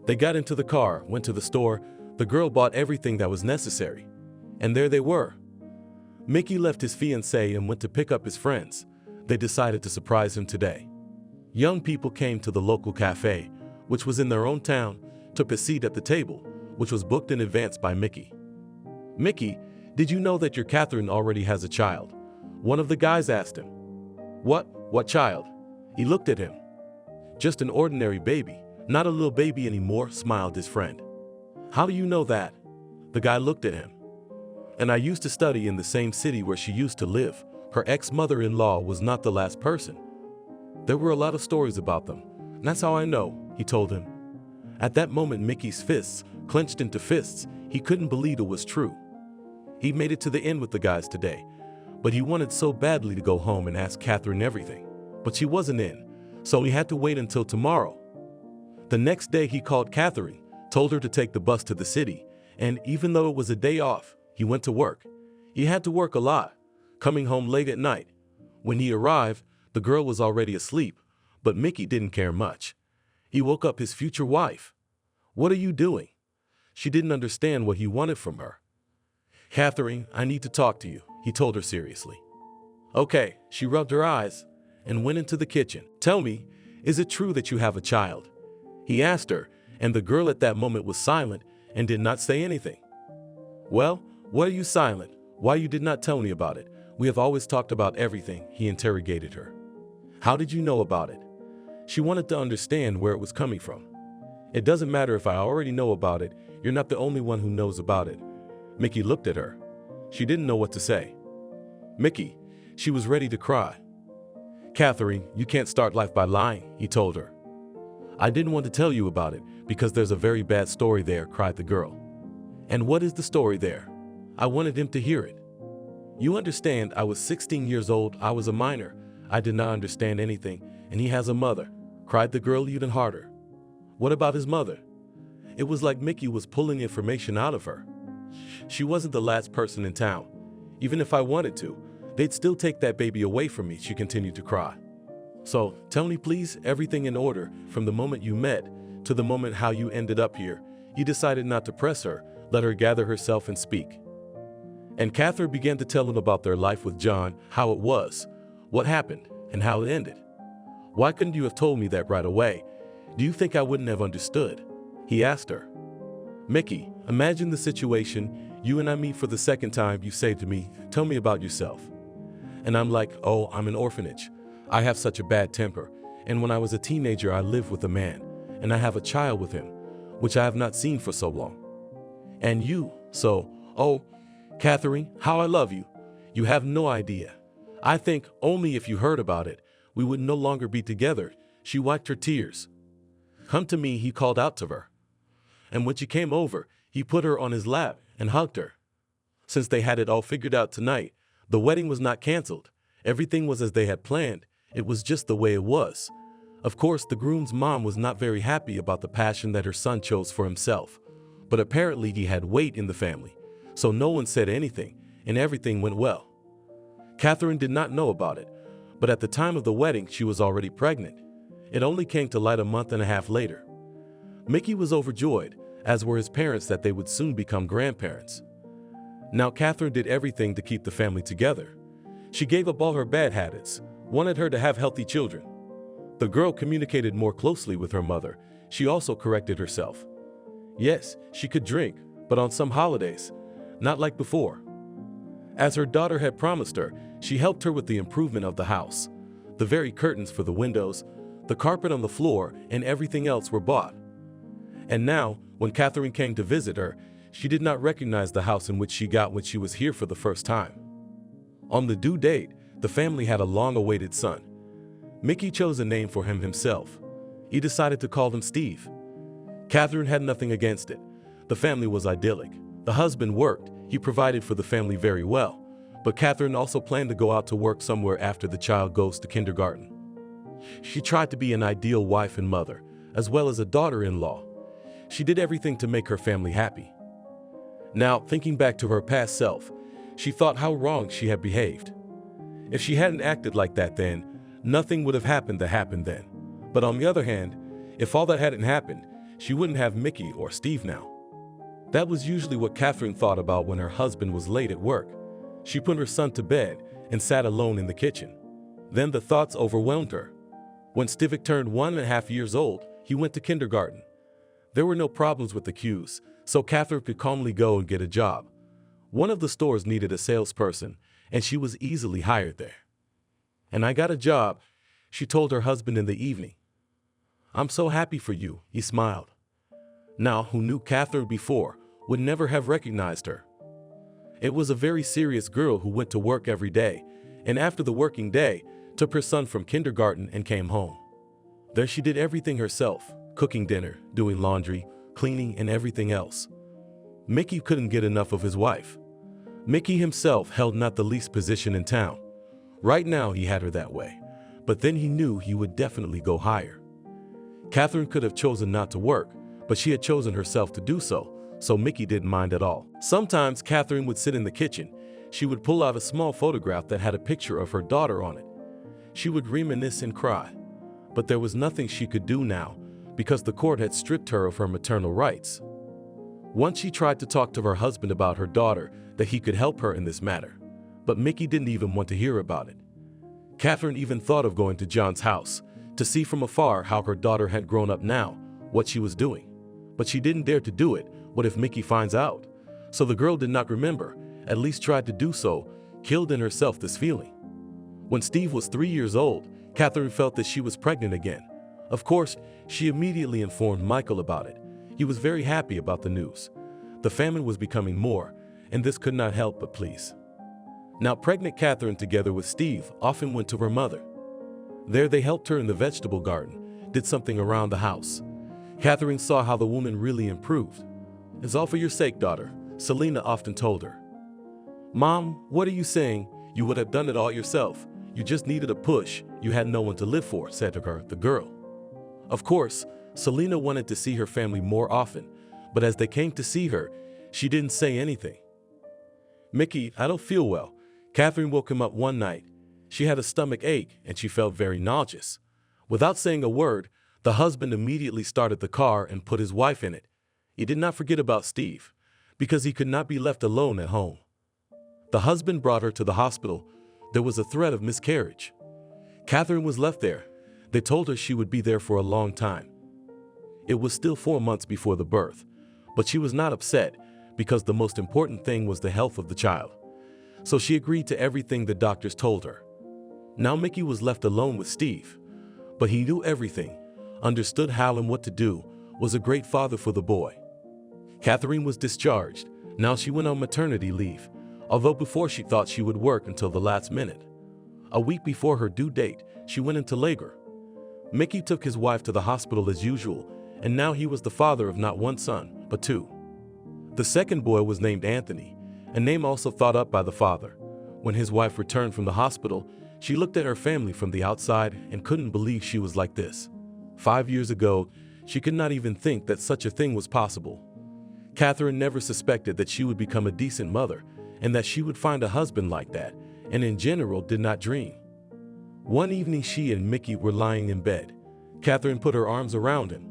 They got into the car, went to the store. The girl bought everything that was necessary. And there they were. Mickey left his fiancée and went to pick up his friends. They decided to surprise him today. Young people came to the local cafe, which was in their own town, took a seat at the table, which was booked in advance by Mickey. "Mickey, did you know that your Catherine already has a child?" One of the guys asked him. What child?" He looked at him. "Just an ordinary baby, not a little baby anymore," smiled his friend. "How do you know that?" The guy looked at him. "And I used to study in the same city where she used to live. Her ex-mother-in-law was not the last person. There were a lot of stories about them. That's how I know," he told him. At that moment, Mickey's fists clenched into fists. He couldn't believe it was true. He made it to the end with the guys today, but he wanted so badly to go home and ask Catherine everything. But she wasn't in, so he had to wait until tomorrow. The next day he called Catherine, told her to take the bus to the city, and even though it was a day off, he went to work. He had to work a lot, coming home late at night. When he arrived, the girl was already asleep, but Mickey didn't care much. He woke up his future wife. "What are you doing?" She didn't understand what he wanted from her. "Catherine, I need to talk to you," he told her seriously. "Okay," she rubbed her eyes and went into the kitchen. "Tell me, is it true that you have a child?" He asked her, and the girl at that moment was silent and did not say anything. "Well, why are you silent? Why you did not tell me about it? We have always talked about everything," he interrogated her. "How did you know about it?" She wanted to understand where it was coming from. "It doesn't matter if I already know about it. You're not the only one who knows about it." Mickey looked at her. She didn't know what to say. "Mickey," she was ready to cry. "Catherine, you can't start life by lying," he told her. "I didn't want to tell you about it because there's a very bad story there," cried the girl. "And what is the story there?" I wanted him to hear it. "You understand, I was 16 years old. I was a minor. I did not understand anything, and he has a mother," cried the girl even harder. "What about his mother?" It was like Mickey was pulling information out of her. "She wasn't the last person in town. Even if I wanted to, they'd still take that baby away from me," she continued to cry. "So, tell me please, everything in order, from the moment you met to the moment how you ended up here." He decided not to press her, let her gather herself and speak. And Catherine began to tell him about their life with John, how it was, what happened, and how it ended. "Why couldn't you have told me that right away? Do you think I wouldn't have understood? He asked her. Mickey, imagine the situation. You and I meet for the second time. You say to me, tell me about yourself. And I'm like, oh, I'm an orphanage. I have such a bad temper. And when I was a teenager, I lived with a man. And I have a child with him, which I have not seen for so long. And you, oh, Catherine, how I love you. You have no idea. I think only if you heard about it, we would no longer be together. She wiped her tears. Come to me, he called out to her. And when she came over, he put her on his lap and hugged her. Since they had it all figured out tonight, the wedding was not canceled. Everything was as they had planned. It was just the way it was. Of course, the groom's mom was not very happy about the passion that her son chose for himself. But apparently he had weight in the family, so no one said anything, and everything went well. Catherine did not know about it, but at the time of the wedding, she was already pregnant. It only came to light a month and a half later. Mickey was overjoyed, as were his parents, that they would soon become grandparents. Now Catherine did everything to keep the family together. She gave up all her bad habits, wanted her to have healthy children. The girl communicated more closely with her mother. She also corrected herself. Yes, she could drink, but on some holidays, not like before. As her daughter had promised her, she helped her with the improvement of the house. The very curtains for the windows, the carpet on the floor, and everything else were bought. And now, when Catherine came to visit her, she did not recognize the house in which she got when she was here for the first time. On the due date, the family had a long-awaited son. Mickey chose a name for him himself. He decided to call him Steve. Catherine had nothing against it. The family was idyllic. The husband worked. He provided for the family very well. But Catherine also planned to go out to work somewhere after the child goes to kindergarten. She tried to be an ideal wife and mother, as well as a daughter-in-law. She did everything to make her family happy. Now, thinking back to her past self, she thought how wrong she had behaved. If she hadn't acted like that then, nothing would have happened that happened then. But on the other hand, if all that hadn't happened, she wouldn't have Mickey or Steve now. That was usually what Catherine thought about when her husband was late at work. She put her son to bed and sat alone in the kitchen. Then the thoughts overwhelmed her. When Stivik turned 1.5 years old, he went to kindergarten. There were no problems with the queues, so Catherine could calmly go and get a job. One of the stores needed a salesperson, and she was easily hired there. And I got a job, she told her husband in the evening. I'm so happy for you, he smiled. Now, who knew Catherine before would never have recognized her. It was a very serious girl who went to work every day, and after the working day, took her son from kindergarten and came home. There she did everything herself, cooking dinner, doing laundry, cleaning, and everything else. Mickey couldn't get enough of his wife. Mickey himself held not the least position in town. Right now he had her that way, but then he knew he would definitely go higher. Catherine could have chosen not to work, but she had chosen herself to do so, so Mickey didn't mind at all. Sometimes Catherine would sit in the kitchen. She would pull out a small photograph that had a picture of her daughter on it. She would reminisce and cry, but there was nothing she could do now because the court had stripped her of her maternal rights. Once she tried to talk to her husband about her daughter, that he could help her in this matter, but Mickey didn't even want to hear about it. Catherine even thought of going to John's house to see from afar how her daughter had grown up now, what she was doing. But she didn't dare to do it. What if Mickey finds out? So the girl did not remember, at least tried to do so, killed in herself this feeling. When Steve was 3 years old, Catherine felt that she was pregnant again. Of course, she immediately informed Michael about it. He was very happy about the news. The famine was becoming more, and this could not help but please. Now pregnant Catherine, together with Steve, often went to her mother. There they helped her in the vegetable garden, did something around the house. Catherine saw how the woman really improved. It's all for your sake, daughter, Selena often told her. Mom, what are you saying? You would have done it all yourself. You just needed a push. You had no one to live for, said to her, the girl. Of course, Selena wanted to see her family more often, but as they came to see her, she didn't say anything. Mickey, I don't feel well. Catherine woke him up one night. She had a stomach ache and she felt very nauseous. Without saying a word, the husband immediately started the car and put his wife in it. He did not forget about Steve, because he could not be left alone at home. The husband brought her to the hospital. There was a threat of miscarriage. Catherine was left there. They told her she would be there for a long time. It was still 4 months before the birth, but she was not upset because the most important thing was the health of the child. So she agreed to everything the doctors told her. Now Mickey was left alone with Steve, but he knew everything, understood how and what to do, was a great father for the boy. Catherine was discharged. Now she went on maternity leave, although before she thought she would work until the last minute. A week before her due date, she went into labor. Mickey took his wife to the hospital as usual, and now he was the father of not one son, but two. The second boy was named Anthony, a name also thought up by the father. When his wife returned from the hospital, she looked at her family from the outside and couldn't believe she was like this. 5 years ago, she could not even think that such a thing was possible. Catherine never suspected that she would become a decent mother and that she would find a husband like that, and in general did not dream. One evening she and Mickey were lying in bed. Catherine put her arms around him.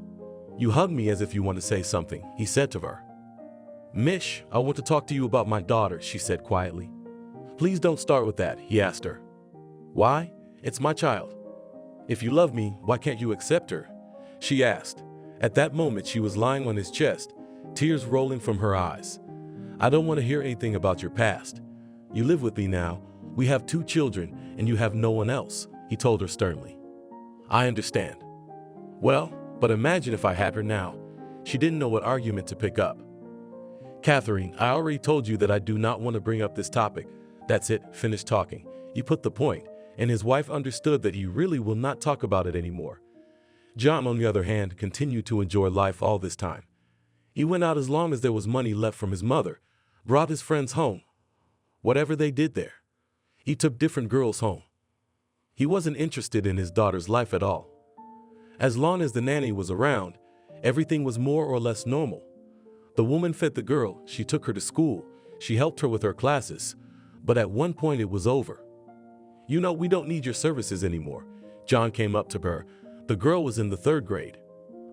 "You hug me as if you want to say something," he said to her. "Mish, I want to talk to you about my daughter," she said quietly. "Please don't start with that," he asked her. "Why? It's my child." "If you love me, why can't you accept her?" she asked. At that moment she was lying on his chest, tears rolling from her eyes. "I don't want to hear anything about your past. You live with me now. We have 2 children and you have no one else," he told her sternly. "I understand." "Well, but imagine if I had her now." She didn't know what argument to pick up. "Catherine, I already told you that I do not want to bring up this topic. That's it, finish talking." He put the point, and his wife understood that he really will not talk about it anymore. John, on the other hand, continued to enjoy life all this time. He went out as long as there was money left from his mother, brought his friends home. Whatever they did there. He took different girls home. He wasn't interested in his daughter's life at all. As long as the nanny was around, everything was more or less normal. The woman fed the girl, she took her to school, she helped her with her classes, but at one point it was over. "You know, we don't need your services anymore." John came up to her. The girl was in the 3rd grade.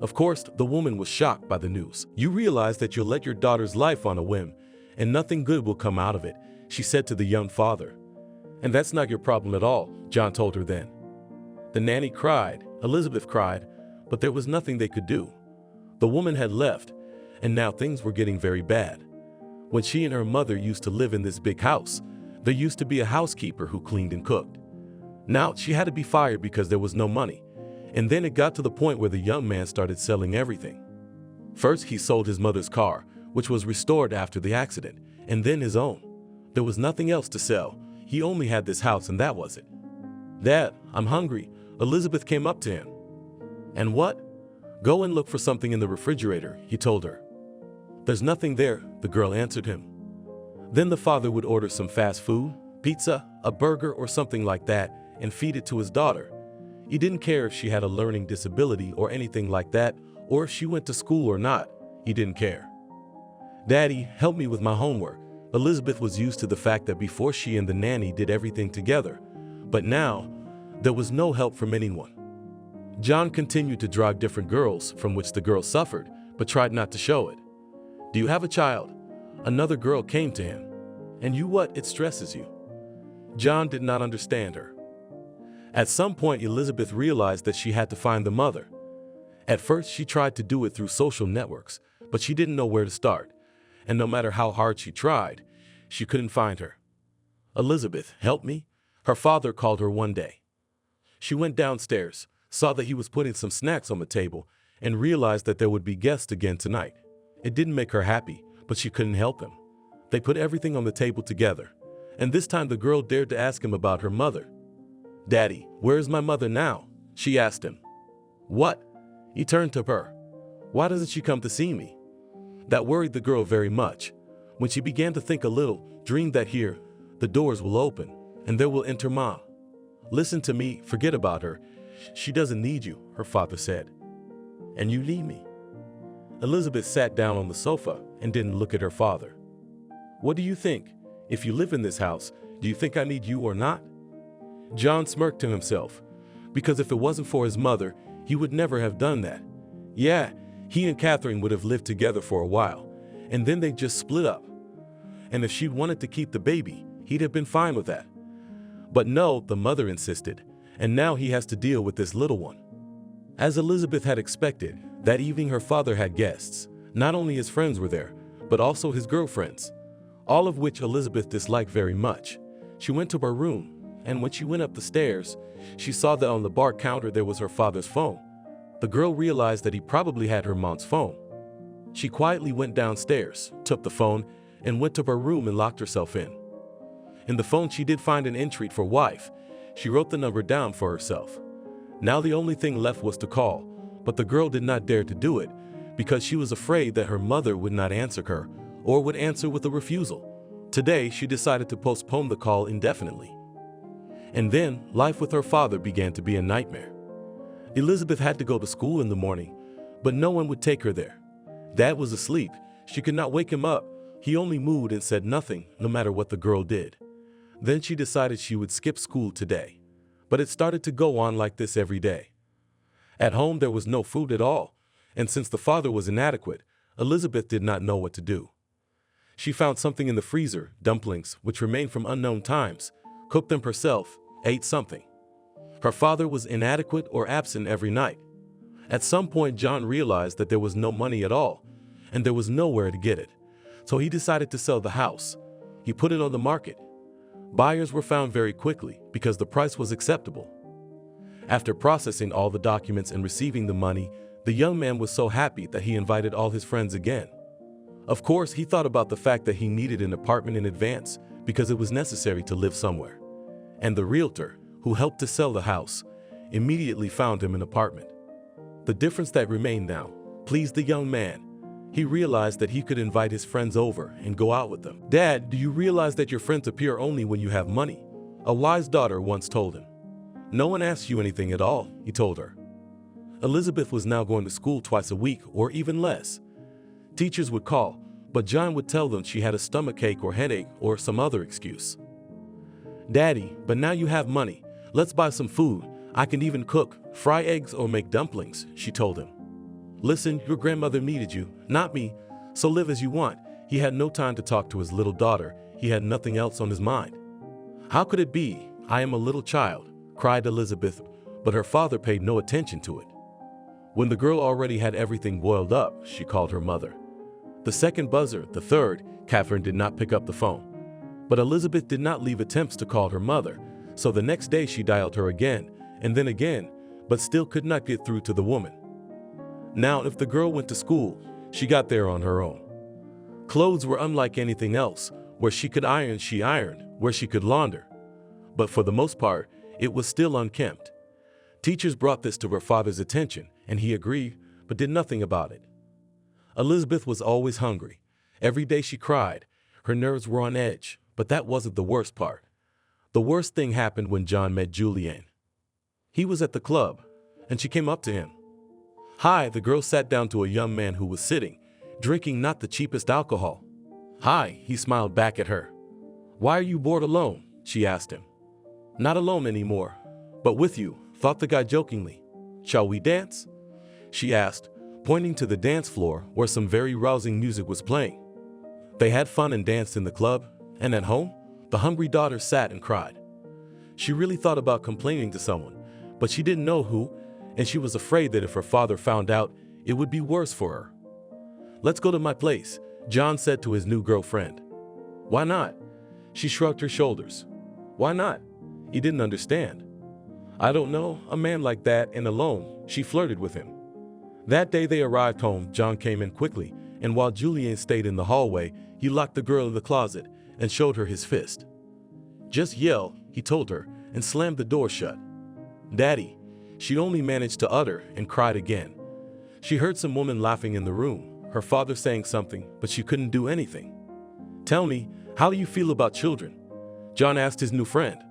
Of course, the woman was shocked by the news. "You realize that you'll let your daughter's life on a whim, and nothing good will come out of it," she said to the young father. "And that's not your problem at all," John told her then. The nanny cried, Elizabeth cried, but there was nothing they could do. The woman had left, and now things were getting very bad. When she and her mother used to live in this big house, there used to be a housekeeper who cleaned and cooked. Now she had to be fired because there was no money. And then it got to the point where the young man started selling everything. First, he sold his mother's car, which was restored after the accident, and then his own. There was nothing else to sell. He only had this house and that was it. "Dad, I'm hungry." Elizabeth came up to him. "And what?" "Go and look for something in the refrigerator," he told her. "There's nothing there," the girl answered him. Then the father would order some fast food, pizza, a burger or something like that, and feed it to his daughter. He didn't care if she had a learning disability or anything like that, or if she went to school or not. He didn't care. "Daddy, help me with my homework." Elizabeth was used to the fact that before she and the nanny did everything together, but now there was no help from anyone. John continued to drag different girls, from which the girl suffered, but tried not to show it. "Do you have a child?" Another girl came to him. "And you what? It stresses you." John did not understand her. At some point, Elizabeth realized that she had to find the mother. At first, she tried to do it through social networks, but she didn't know where to start. And no matter how hard she tried, she couldn't find her. "Elizabeth, help me." Her father called her one day. She went downstairs, saw that he was putting some snacks on the table, and realized that there would be guests again tonight. It didn't make her happy, but she couldn't help him. They put everything on the table together, and this time the girl dared to ask him about her mother. "Daddy, where is my mother now?" she asked him. "What?" He turned to her. "Why doesn't she come to see me?" That worried the girl very much. When she began to think a little, dreamed that here, the doors will open, and there will enter Mom. "Listen to me, forget about her. She doesn't need you," her father said. "And you need me." Elizabeth sat down on the sofa and didn't look at her father. "What do you think? If you live in this house, do you think I need you or not?" John smirked to himself, because if it wasn't for his mother, he would never have done that. Yeah, he and Catherine would have lived together for a while, and then they just split up. And if she'd wanted to keep the baby, he'd have been fine with that. But no, the mother insisted, and now he has to deal with this little one. As Elizabeth had expected, that evening her father had guests. Not only his friends were there, but also his girlfriends, all of which Elizabeth disliked very much. She went to her room, and when she went up the stairs, she saw that on the bar counter there was her father's phone. The girl realized that he probably had her mom's phone. She quietly went downstairs, took the phone, and went to her room and locked herself in. In the phone she did find an entry for wife. She wrote the number down for herself. Now the only thing left was to call, but the girl did not dare to do it because she was afraid that her mother would not answer her or would answer with a refusal. Today she decided to postpone the call indefinitely. And then life with her father began to be a nightmare. Elizabeth had to go to school in the morning, but no one would take her there. Dad was asleep. She could not wake him up. He only moved and said nothing, no matter what the girl did. Then she decided she would skip school today. But it started to go on like this every day. At home there was no food at all, and since the father was inadequate, Elizabeth did not know what to do. She found something in the freezer, dumplings, which remained from unknown times, cooked them herself, ate something. Her father was inadequate or absent every night. At some point John realized that there was no money at all, and there was nowhere to get it. So he decided to sell the house. He put it on the market. Buyers were found very quickly because the price was acceptable. After processing all the documents and receiving the money, the young man was so happy that he invited all his friends again. Of course, he thought about the fact that he needed an apartment in advance because it was necessary to live somewhere. And the realtor, who helped to sell the house, immediately found him an apartment. The difference that remained now pleased the young man. He realized that he could invite his friends over and go out with them. "Dad, do you realize that your friends appear only when you have money?" a wise daughter once told him. "No one asks you anything at all," he told her. Elizabeth was now going to school twice a week or even less. Teachers would call, but John would tell them she had a stomachache or headache or some other excuse. "Daddy, but now you have money. Let's buy some food. I can even cook, fry eggs or make dumplings," she told him. "Listen, your grandmother needed you, not me, so live as you want." He had no time to talk to his little daughter. He had nothing else on his mind. "How could it be? I am a little child," cried Elizabeth, but her father paid no attention to it. When the girl already had everything boiled up, she called her mother. The second buzzer, the third, Catherine did not pick up the phone. But Elizabeth did not leave attempts to call her mother, so the next day she dialed her again, and then again, but still could not get through to the woman. Now, if the girl went to school, she got there on her own. Clothes were unlike anything else. Where she could iron, she ironed. Where she could launder. But for the most part, it was still unkempt. Teachers brought this to her father's attention, and he agreed, but did nothing about it. Elizabeth was always hungry. Every day she cried. Her nerves were on edge, but that wasn't the worst part. The worst thing happened when John met Julianne. He was at the club, and she came up to him. "Hi," the girl sat down to a young man who was sitting, drinking not the cheapest alcohol. "Hi," he smiled back at her. "Why are you bored alone?" she asked him. "Not alone anymore, but with you," thought the guy jokingly. "Shall we dance?" she asked, pointing to the dance floor where some very rousing music was playing. They had fun and danced in the club, and at home, the hungry daughter sat and cried. She really thought about complaining to someone, but she didn't know who, and she was afraid that if her father found out, it would be worse for her. "Let's go to my place," John said to his new girlfriend. "Why not?" She shrugged her shoulders. "Why not?" He didn't understand. "I don't know, a man like that and alone," she flirted with him. That day they arrived home. John came in quickly, and while Julian stayed in the hallway, he locked the girl in the closet and showed her his fist. "Just yell," he told her, and slammed the door shut. "Daddy," she only managed to utter and cried again. She heard some woman laughing in the room, her father saying something, but she couldn't do anything. "Tell me, how do you feel about children?" John asked his new friend.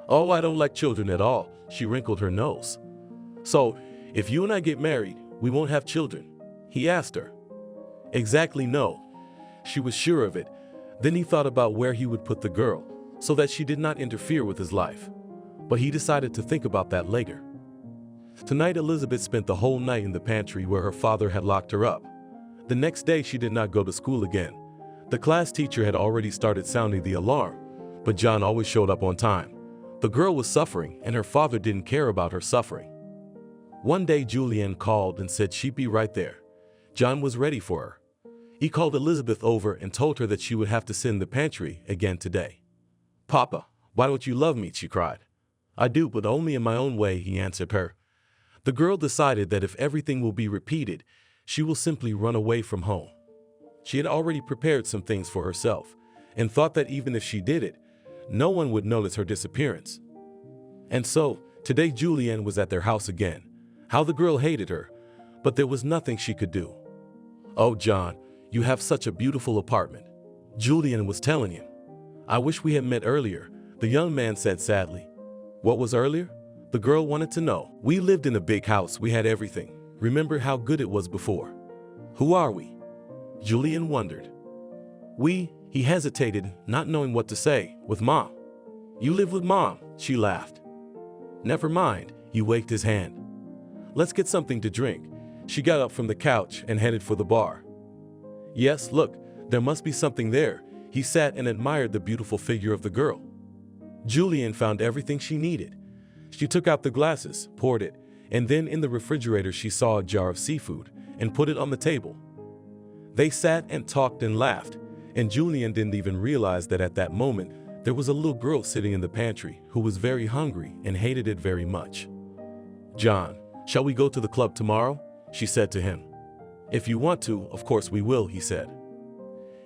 "Oh, I don't like children at all," she wrinkled her nose. "So, if you and I get married, we won't have children?" he asked her. Exactly no. She was sure of it. Then he thought about where he would put the girl, so that she did not interfere with his life. But he decided to think about that later. Tonight Elizabeth spent the whole night in the pantry where her father had locked her up. The next day she did not go to school again. The class teacher had already started sounding the alarm, but John always showed up on time. The girl was suffering, and her father didn't care about her suffering. One day Julian called and said she'd be right there. John was ready for her. He called Elizabeth over and told her that she would have to sit in the pantry again today. "Papa, why don't you love me?" she cried. "I do, but only in my own way," he answered her. The girl decided that if everything will be repeated, she will simply run away from home. She had already prepared some things for herself and thought that even if she did it, no one would notice her disappearance. And so, today Julian was at their house again. How the girl hated her, but there was nothing she could do. "Oh, John, you have such a beautiful apartment," Julian was telling him. "I wish we had met earlier," the young man said sadly. "What was earlier?" The girl wanted to know. "We lived in a big house, we had everything. Remember how good it was before." "Who are we?" Julian wondered. He hesitated, not knowing what to say. "With Mom." "You live with Mom," she laughed. "Never mind," he waved his hand. "Let's get something to drink." She got up from the couch and headed for the bar. "Yes, look, there must be something there." He sat and admired the beautiful figure of the girl. Julian found everything she needed. She took out the glasses, poured it, and then in the refrigerator she saw a jar of seafood and put it on the table. They sat and talked and laughed, and Julian didn't even realize that at that moment there was a little girl sitting in the pantry who was very hungry and hated it very much. "John, shall we go to the club tomorrow?" she said to him. "If you want to, of course we will," he said.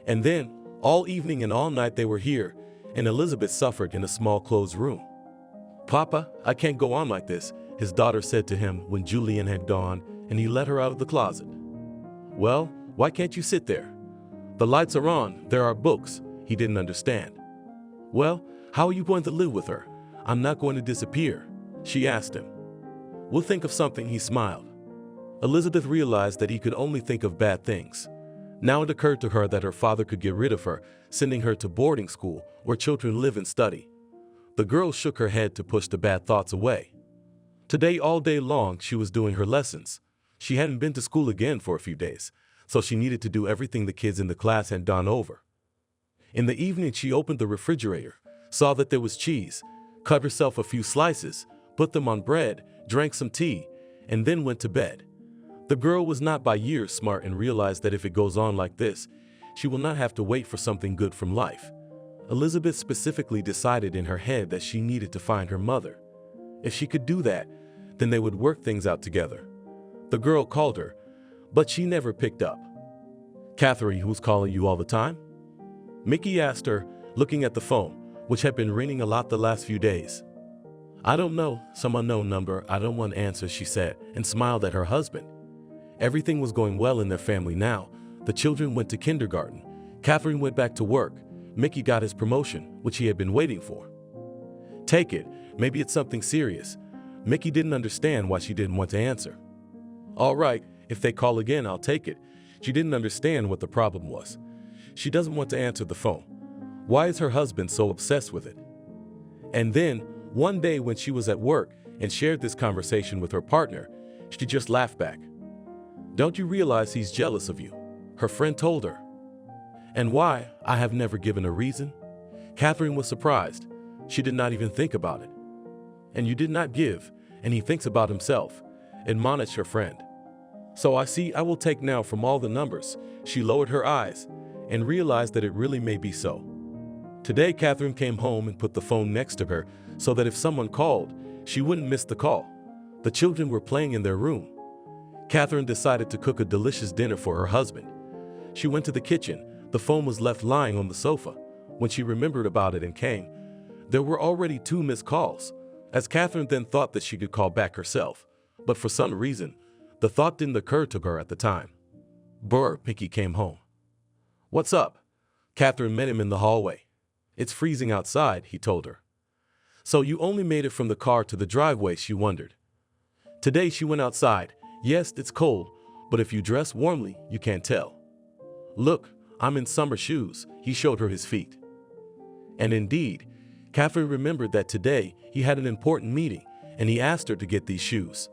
And then, all evening and all night they were here, and Elizabeth suffered in a small closed room. "Papa, I can't go on like this," his daughter said to him when Julian had gone and he let her out of the closet. "Well, why can't you sit there? The lights are on, there are books." He didn't understand. "Well, how are you going to live with her?" "I'm not going to disappear," she asked him. "We'll think of something," he smiled. Elizabeth realized that he could only think of bad things. Now it occurred to her that her father could get rid of her, sending her to boarding school where children live and study. The girl shook her head to push the bad thoughts away. Today, all day long, she was doing her lessons. She hadn't been to school again for a few days, so she needed to do everything the kids in the class had gone over. In the evening, she opened the refrigerator, saw that there was cheese, cut herself a few slices, put them on bread, drank some tea, and then went to bed. The girl was not by years smart and realized that if it goes on like this, she will not have to wait for something good from life. Elizabeth specifically decided in her head that she needed to find her mother. If she could do that, then they would work things out together. The girl called her, but she never picked up. "Catherine, who's calling you all the time?" Mickey asked her, looking at the phone, which had been ringing a lot the last few days. "I don't know, some unknown number, I don't want to answer," she said, and smiled at her husband. Everything was going well in their family now. The children went to kindergarten. Catherine went back to work. Mickey got his promotion, which he had been waiting for. "Take it, maybe it's something serious." Mickey didn't understand why she didn't want to answer. "All right, if they call again, I'll take it." She didn't understand what the problem was. She doesn't want to answer the phone. Why is her husband so obsessed with it? And then, one day when she was at work and shared this conversation with her partner, she just laughed back. "Don't you realize he's jealous of you?" her friend told her. "And why? I have never given a reason." Catherine was surprised. She did not even think about it. "And you did not give, and he thinks about himself," admonished her friend. "So I see I will take now from all the numbers." She lowered her eyes and realized that it really may be so. Today, Catherine came home and put the phone next to her so that if someone called, she wouldn't miss the call. The children were playing in their room. Catherine decided to cook a delicious dinner for her husband. She went to the kitchen. The phone was left lying on the sofa. When she remembered about it and came, there were already 2 missed calls, as Catherine then thought that she could call back herself. But for some reason, the thought didn't occur to her at the time. Brr, Mickey came home. "What's up?" Catherine met him in the hallway. "It's freezing outside," he told her. "So you only made it from the car to the driveway," she wondered. Today she went outside. "Yes, it's cold, but if you dress warmly, you can't tell. Look, I'm in summer shoes." He showed her his feet. And indeed, Catherine remembered that today he had an important meeting, and he asked her to get these shoes.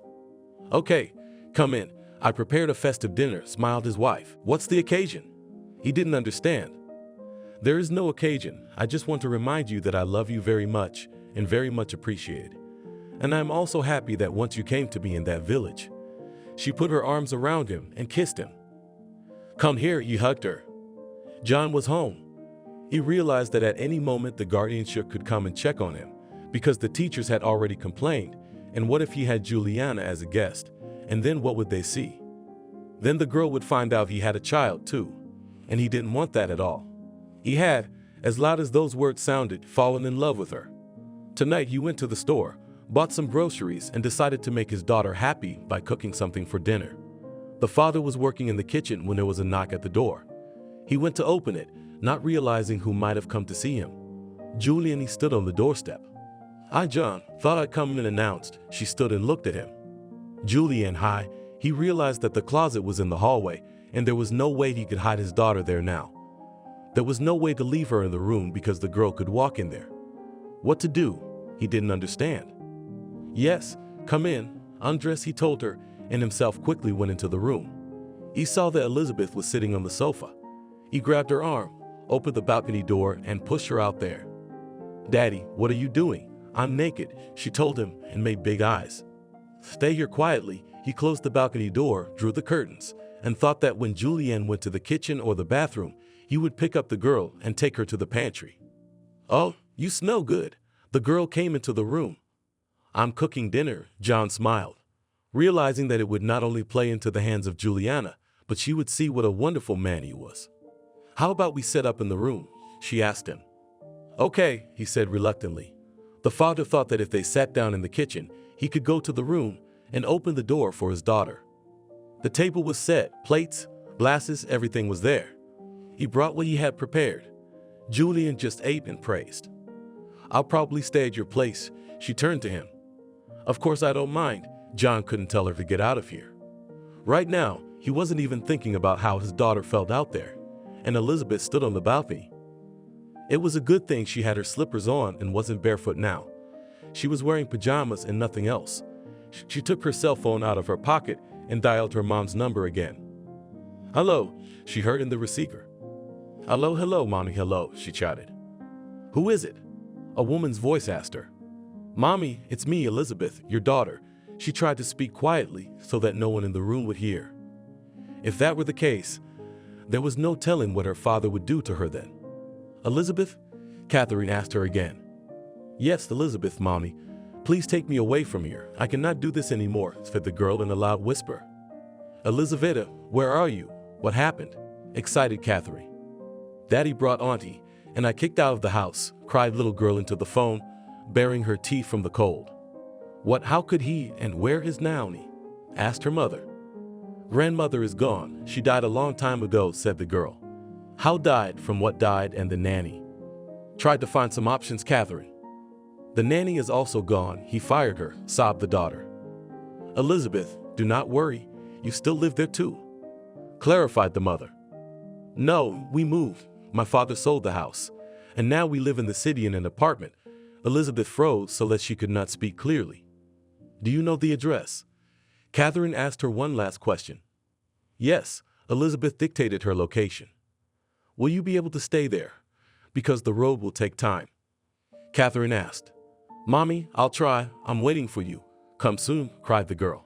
"Okay, come in. I prepared a festive dinner," smiled his wife. "What's the occasion?" He didn't understand. "There is no occasion. I just want to remind you that I love you very much and very much appreciate it." and I'm also happy that once you came to me in that village." She put her arms around him and kissed him. "Come here," he hugged her. John was home. He realized that at any moment the guardianship could come and check on him, because the teachers had already complained, and what if he had Juliana as a guest, and then what would they see? Then the girl would find out he had a child too, and he didn't want that at all. He had, as loud as those words sounded, fallen in love with her. Tonight he went to the store, bought some groceries, and decided to make his daughter happy by cooking something for dinner. The father was working in the kitchen when there was a knock at the door. He went to open it, not realizing who might have come to see him. Julian, he stood on the doorstep. "Hi, John. Thought I'd come in and announced." She stood and looked at him. Julian, hi. He realized that the closet was in the hallway, and there was no way he could hide his daughter there now. There was no way to leave her in the room because the girl could walk in there. What to do? He didn't understand. "Yes, come in. Undress," he told her, and himself quickly went into the room. He saw that Elizabeth was sitting on the sofa. He grabbed her arm, opened the balcony door, and pushed her out there. "Daddy, what are you doing?" "I'm naked," she told him, and made big eyes. "Stay here quietly." He closed the balcony door, drew the curtains, and thought that when Julianne went to the kitchen or the bathroom, he would pick up the girl and take her to the pantry. "Oh, you smell good." The girl came into the room. "I'm cooking dinner," John smiled, realizing that it would not only play into the hands of Juliana, but she would see what a wonderful man he was. "How about we set up in the room?" she asked him. "Okay," he said reluctantly. The father thought that if they sat down in the kitchen, he could go to the room and open the door for his daughter. The table was set, plates, glasses, everything was there. He brought what he had prepared. Julian just ate and praised. "I'll probably stay at your place," she turned to him. "Of course I don't mind." John couldn't tell her to get out of here. Right now, he wasn't even thinking about how his daughter felt out there, and Elizabeth stood on the balcony. It was a good thing she had her slippers on and wasn't barefoot now. She was wearing pajamas and nothing else. She took her cell phone out of her pocket and dialed her mom's number again. "Hello," she heard in the receiver. "Hello, hello, Mommy, hello," she chatted. "Who is it?" A woman's voice asked her. "Mommy, it's me, Elizabeth, your daughter." She tried to speak quietly so that no one in the room would hear. If that were the case, there was no telling what her father would do to her then. "Elizabeth?" Catherine asked her again. "Yes, Elizabeth, Mommy. Please take me away from here. I cannot do this anymore," said the girl in a loud whisper. "Elizaveta, where are you? What happened?" excited Catherine. "Daddy brought Auntie, and I kicked out of the house," cried little girl into the phone, baring her teeth from the cold. "What? How could he? And where is Naomi?" asked her mother. "Grandmother is gone. She died a long time ago," said the girl. "How died? From what died? And the nanny?" "Tried to find some options, Catherine." "The nanny is also gone. He fired her," sobbed the daughter. "Elizabeth, do not worry. You still live there too," clarified the mother. "No, we moved. My father sold the house, and now we live in the city in an apartment." Elizabeth froze so that she could not speak clearly. "Do you know the address?" Catherine asked her one last question. "Yes," Elizabeth dictated her location. "Will you be able to stay there? Because the road will take time." Catherine asked. "Mommy, I'll try. I'm waiting for you. Come soon," cried the girl.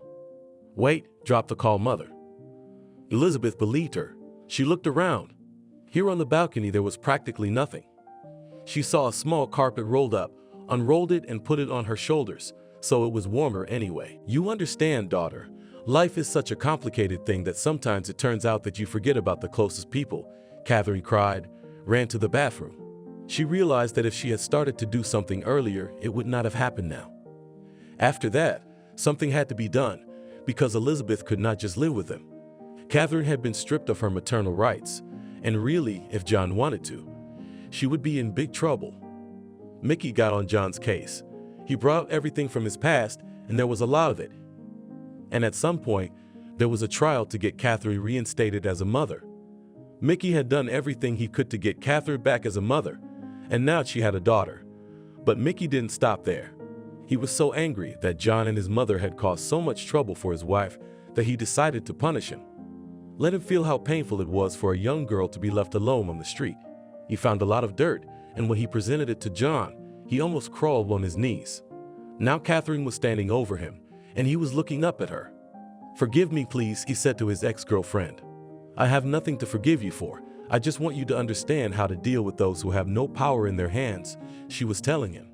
"Wait," dropped the call mother. Elizabeth believed her. She looked around. Here on the balcony there was practically nothing. She saw a small carpet rolled up, unrolled it and put it on her shoulders, so it was warmer anyway. "You understand, daughter. Life is such a complicated thing that sometimes it turns out that you forget about the closest people," Catherine cried, ran to the bathroom. She realized that if she had started to do something earlier, it would not have happened now. After that, something had to be done, because Elizabeth could not just live with them. Catherine had been stripped of her maternal rights, and really, if John wanted to, she would be in big trouble. Mickey got on John's case. He brought everything from his past, and there was a lot of it. And at some point, there was a trial to get Catherine reinstated as a mother. Mickey had done everything he could to get Catherine back as a mother, and now she had a daughter. But Mickey didn't stop there. He was so angry that John and his mother had caused so much trouble for his wife that he decided to punish him. Let him feel how painful it was for a young girl to be left alone on the street. He found a lot of dirt, and when he presented it to John, he almost crawled on his knees. Now Catherine was standing over him, and he was looking up at her. "Forgive me, please," he said to his ex-girlfriend. "I have nothing to forgive you for. I just want you to understand how to deal with those who have no power in their hands," she was telling him.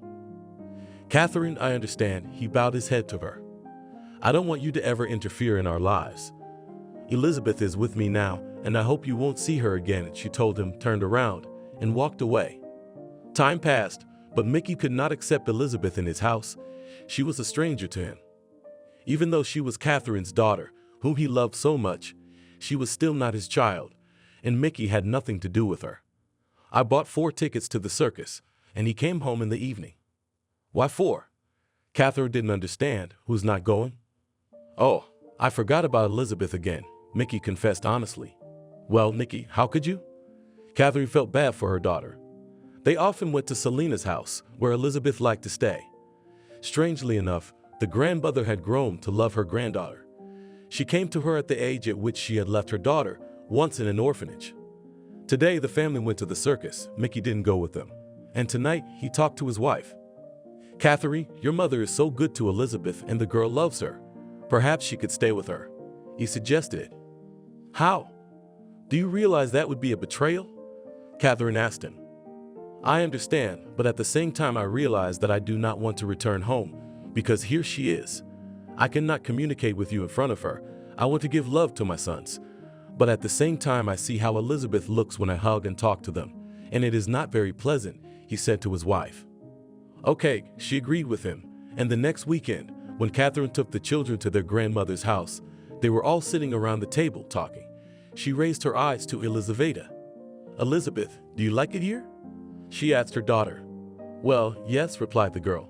"Catherine, I understand," he bowed his head to her. "I don't want you to ever interfere in our lives. Elizabeth is with me now, and I hope you won't see her again," she told him, turned around, and walked away. Time passed, but Mickey could not accept Elizabeth in his house. She was a stranger to him. Even though she was Catherine's daughter, whom he loved so much, she was still not his child, and Mickey had nothing to do with her. "I bought 4 tickets to the circus, and he came home in the evening." "Why 4? Catherine didn't understand. "Who's not going?" "Oh, I forgot about Elizabeth again," Mickey confessed honestly. "Well, Mickey, how could you?" Catherine felt bad for her daughter. They often went to Selena's house, where Elizabeth liked to stay. Strangely enough, the grandmother had grown to love her granddaughter. She came to her at the age at which she had left her daughter, once in an orphanage. Today, the family went to the circus. Mickey didn't go with them. And tonight, he talked to his wife. "Catherine, your mother is so good to Elizabeth, and the girl loves her. Perhaps she could stay with her." He suggested it. "How? Do you realize that would be a betrayal?" Catherine asked him. "I understand, but at the same time I realize that I do not want to return home, because here she is. I cannot communicate with you in front of her. I want to give love to my sons. But at the same time I see how Elizabeth looks when I hug and talk to them, and it is not very pleasant," he said to his wife. Okay, she agreed with him, and the next weekend, when Catherine took the children to their grandmother's house, they were all sitting around the table talking. She raised her eyes to Elizaveta. "Elizabeth, do you like it here?" she asked her daughter. "Well, yes," replied the girl.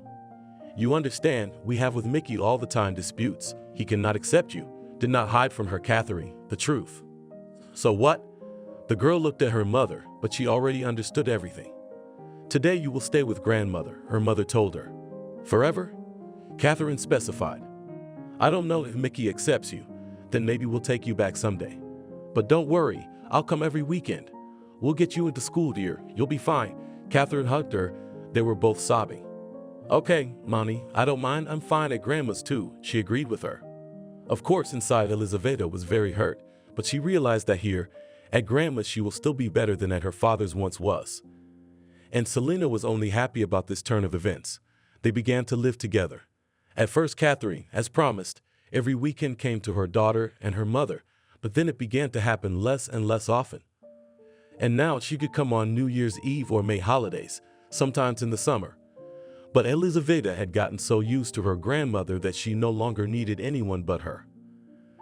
"You understand, we have with Mickey all the time disputes. He cannot accept you," did not hide from her Catherine the truth. "So what?" The girl looked at her mother, but she already understood everything. "Today you will stay with grandmother," her mother told her. "Forever?" Catherine specified. "I don't know if Mickey accepts you. Then maybe we'll take you back someday. But don't worry, I'll come every weekend. We'll get you into school, dear. You'll be fine." Catherine hugged her. They were both sobbing. "Okay, Mommy, I don't mind. I'm fine at Grandma's too," she agreed with her. Of course, inside Elizaveta was very hurt, but she realized that here, at Grandma's, she will still be better than at her father's once was. And Selena was only happy about this turn of events. They began to live together. At first, Catherine, as promised, every weekend came to her daughter and her mother, but then it began to happen less and less often. And now she could come on New Year's Eve or May holidays, sometimes in the summer. But Elizaveta had gotten so used to her grandmother that she no longer needed anyone but her.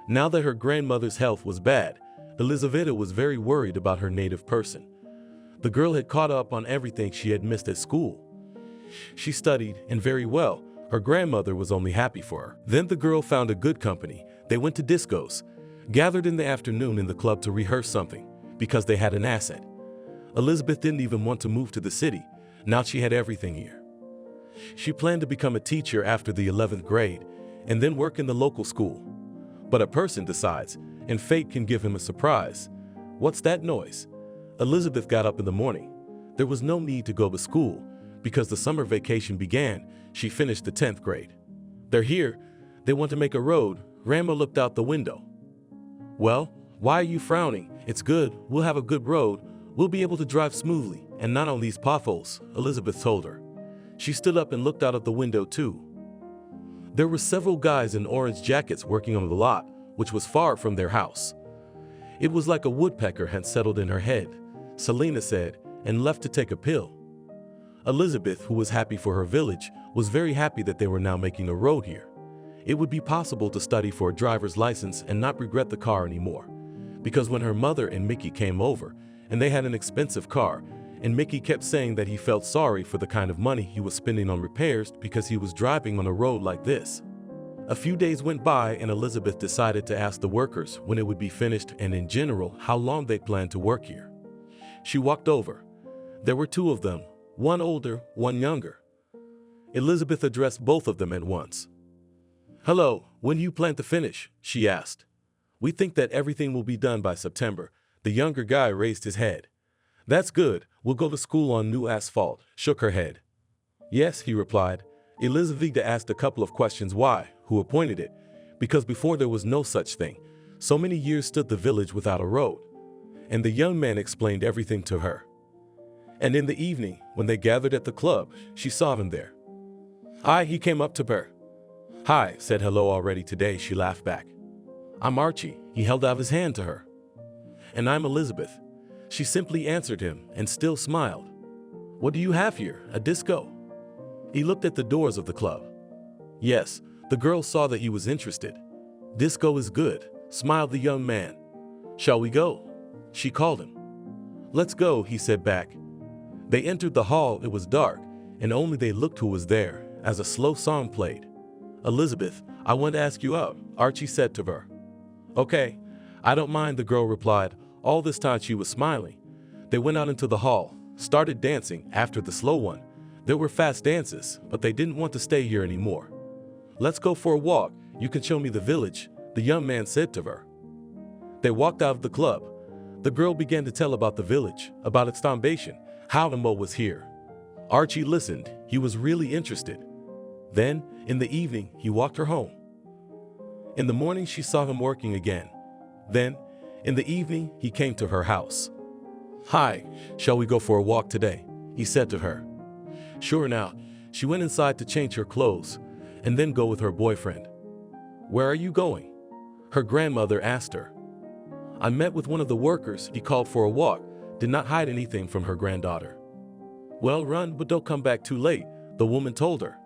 Now that her grandmother's health was bad, Elizaveta was very worried about her native person. The girl had caught up on everything she had missed at school. She studied, and very well. Her grandmother was only happy for her. Then the girl found a good company. They went to discos, gathered in the afternoon in the club to rehearse something, because they had an asset. Elizabeth didn't even want to move to the city. Now she had everything here. She planned to become a teacher after the 11th grade and then work in the local school. But a person decides, and fate can give him a surprise. What's that noise? Elizabeth got up in the morning. There was no need to go to school because the summer vacation began. She finished the 10th grade. They're here. They want to make a road. Grandma looked out the window. "Well, why are you frowning? It's good. We'll have a good road. We'll be able to drive smoothly, and not on these potholes," Elizabeth told her. She stood up and looked out of the window too. There were several guys in orange jackets working on the lot, which was far from their house. It was like a woodpecker had settled in her head, Selena said, and left to take a pill. Elizabeth, who was happy for her village, was very happy that they were now making a road here. It would be possible to study for a driver's license and not regret the car anymore. Because when her mother and Mickey came over, and they had an expensive car, and Mickey kept saying that he felt sorry for the kind of money he was spending on repairs because he was driving on a road like this. A few days went by and Elizabeth decided to ask the workers when it would be finished and in general how long they planned to work here. She walked over. There were 2 of them, one older, one younger. Elizabeth addressed both of them at once. "Hello, when do you plan to finish?" she asked. "We think that everything will be done by September." The younger guy raised his head. "That's good. We'll go to school on new asphalt," shook her head. "Yes," he replied, Elizaveta asked a couple of questions. Why? Who appointed it? Because before there was no such thing. So many years stood the village without a road. And the young man explained everything to her. And in the evening, when they gathered at the club, she saw him there. Hi, he came up to her. Hi, said hello already today, she laughed back. I'm Archie, he held out his hand to her. And I'm Elizabeth. She simply answered him and still smiled. What do you have here, a disco? He looked at the doors of the club. Yes, the girl saw that he was interested. Disco is good, smiled the young man. Shall we go? She called him. Let's go, he said back. They entered the hall. It was dark, and only they looked who was there as a slow song played. Elizabeth, I want to ask you out, Archie said to her. Okay, I don't mind, the girl replied. All this time she was smiling. They went out into the hall, started dancing after the slow one. There were fast dances, but they didn't want to stay here anymore. Let's go for a walk. You can show me the village, the young man said to her. They walked out of the club. The girl began to tell about the village, about its foundation, how the Mo was here. Archie listened. He was really interested. Then, in the evening, he walked her home. In the morning, she saw him working again. Then, in the evening, he came to her house. Hi, shall we go for a walk today? He said to her. Sure now. She went inside to change her clothes and then go with her boyfriend. Where are you going? Her grandmother asked her. I met with one of the workers. He called for a walk, did not hide anything from her granddaughter. Well, run, but don't come back too late, the woman told her.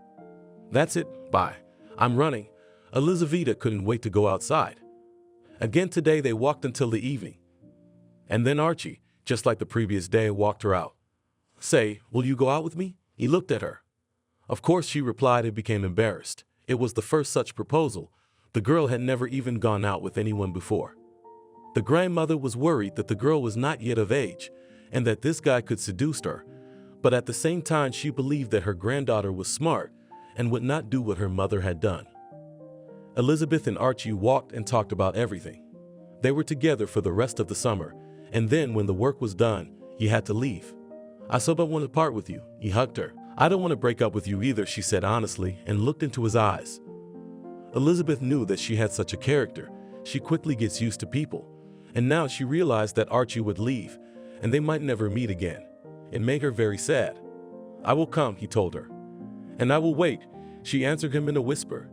That's it, bye. I'm running. Elizaveta couldn't wait to go outside. Again today they walked until the evening. And then Archie, just like the previous day, walked her out. Say, will you go out with me? He looked at her. Of course, she replied and became embarrassed. It was the first such proposal. The girl had never even gone out with anyone before. The grandmother was worried that the girl was not yet of age and that this guy could seduce her, but at the same time she believed that her granddaughter was smart and would not do what her mother had done. Elizabeth and Archie walked and talked about everything. They were together for the rest of the summer, and then when the work was done, he had to leave. I so don't want to part with you, he hugged her. I don't want to break up with you either, she said honestly and looked into his eyes. Elizabeth knew that she had such a character. She quickly gets used to people. And now she realized that Archie would leave, and they might never meet again. It made her very sad. I will come, he told her. And I will wait, she answered him in a whisper.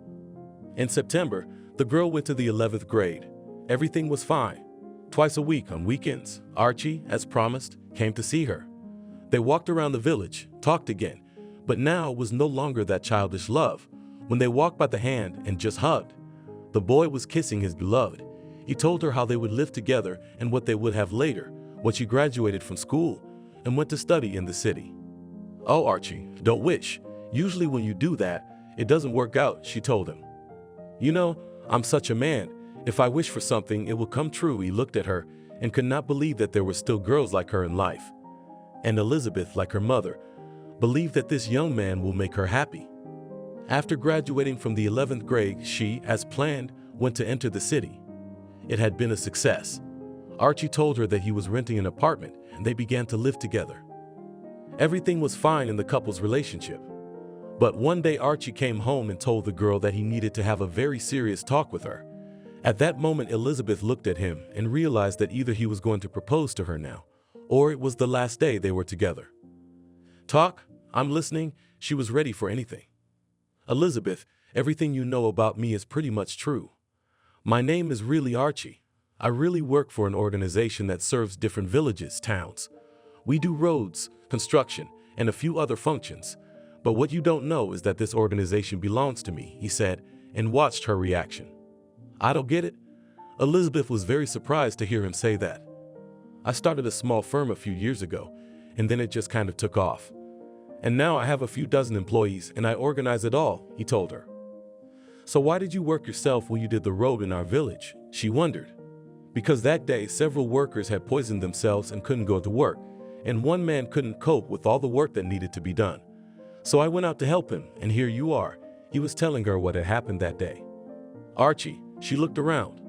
In September, the girl went to the 11th grade. Everything was fine. Twice a week on weekends, Archie, as promised, came to see her. They walked around the village, talked again, but now it was no longer that childish love, when they walked by the hand and just hugged. The boy was kissing his beloved. He told her how they would live together and what they would have later, when she graduated from school and went to study in the city. Oh, Archie, don't wish. Usually when you do that, it doesn't work out, she told him. You know, I'm such a man. If I wish for something, it will come true. He looked at her and could not believe that there were still girls like her in life. And Elizabeth, like her mother, believed that this young man will make her happy. After graduating from the 11th grade, she, as planned, went to enter the city. It had been a success. Archie told her that he was renting an apartment and they began to live together. Everything was fine in the couple's relationship. But one day Archie came home and told the girl that he needed to have a very serious talk with her. At that moment, Elizabeth looked at him and realized that either he was going to propose to her now, or it was the last day they were together. Talk? I'm listening. She was ready for anything. Elizabeth, everything you know about me is pretty much true. My name is really Archie. I really work for an organization that serves different villages, towns. We do roads, construction, and a few other functions. But what you don't know is that this organization belongs to me, he said, and watched her reaction. I don't get it. Elizabeth was very surprised to hear him say that. I started a small firm a few years ago, and then it just kind of took off. And now I have a few dozen employees and I organize it all, he told her. So why did you work yourself when you did the road in our village? She wondered. Because that day several workers had poisoned themselves and couldn't go to work, and one man couldn't cope with all the work that needed to be done. So I went out to help him, and here you are. He was telling her what had happened that day. Archie, she looked around.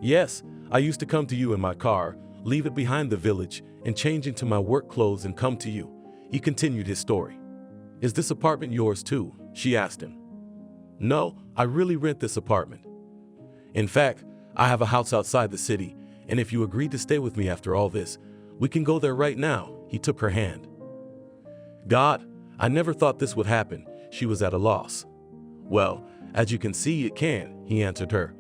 Yes, I used to come to you in my car, leave it behind the village, and change into my work clothes and come to you. He continued his story. Is this apartment yours too? she asked him. No, I really rent this apartment. In fact, I have a house outside the city, and if you agree to stay with me after all this, we can go there right now. He took her hand. God, I never thought this would happen. She was at a loss. Well, as you can see, it can, he answered her.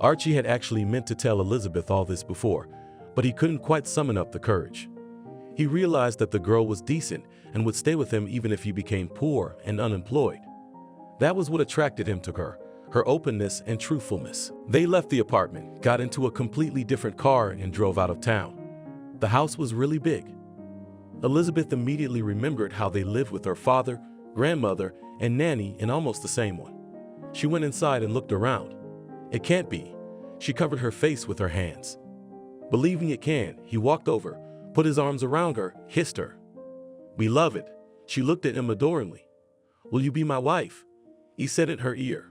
Archie had actually meant to tell Elizabeth all this before, but he couldn't quite summon up the courage. He realized that the girl was decent and would stay with him even if he became poor and unemployed. That was what attracted him to her openness and truthfulness. They left the apartment, got into a completely different car, and drove out of town. The house was really big. Elizabeth immediately remembered how they lived with her father, grandmother, and nanny in almost the same one. She went inside and looked around. It can't be. She covered her face with her hands. Believing it can, he walked over, put his arms around her, kissed her. Beloved, she looked at him adoringly. Will you be my wife? He said in her ear.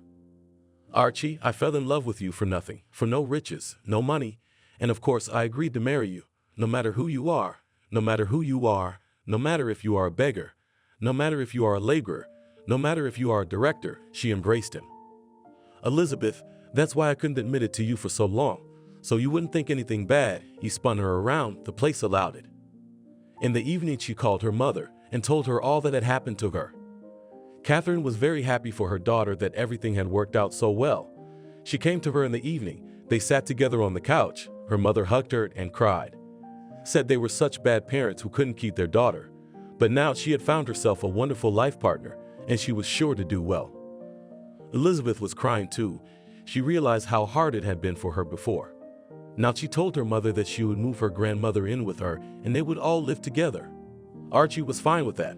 Archie, I fell in love with you for nothing, for no riches, no money, and of course I agreed to marry you, no matter who you are, no matter who you are, no matter if you are a beggar, no matter if you are a laborer, no matter if you are a director. She embraced him. Elizabeth, that's why I couldn't admit it to you for so long, so you wouldn't think anything bad. He spun her around, the place allowed it. In the evening she called her mother and told her all that had happened to her. Catherine was very happy for her daughter that everything had worked out so well. She came to her in the evening. They sat together on the couch. Her mother hugged her and cried. Said they were such bad parents who couldn't keep their daughter. But now she had found herself a wonderful life partner, and she was sure to do well. Elizabeth was crying too. She realized how hard it had been for her before. Now she told her mother that she would move her grandmother in with her and they would all live together. Archie was fine with that.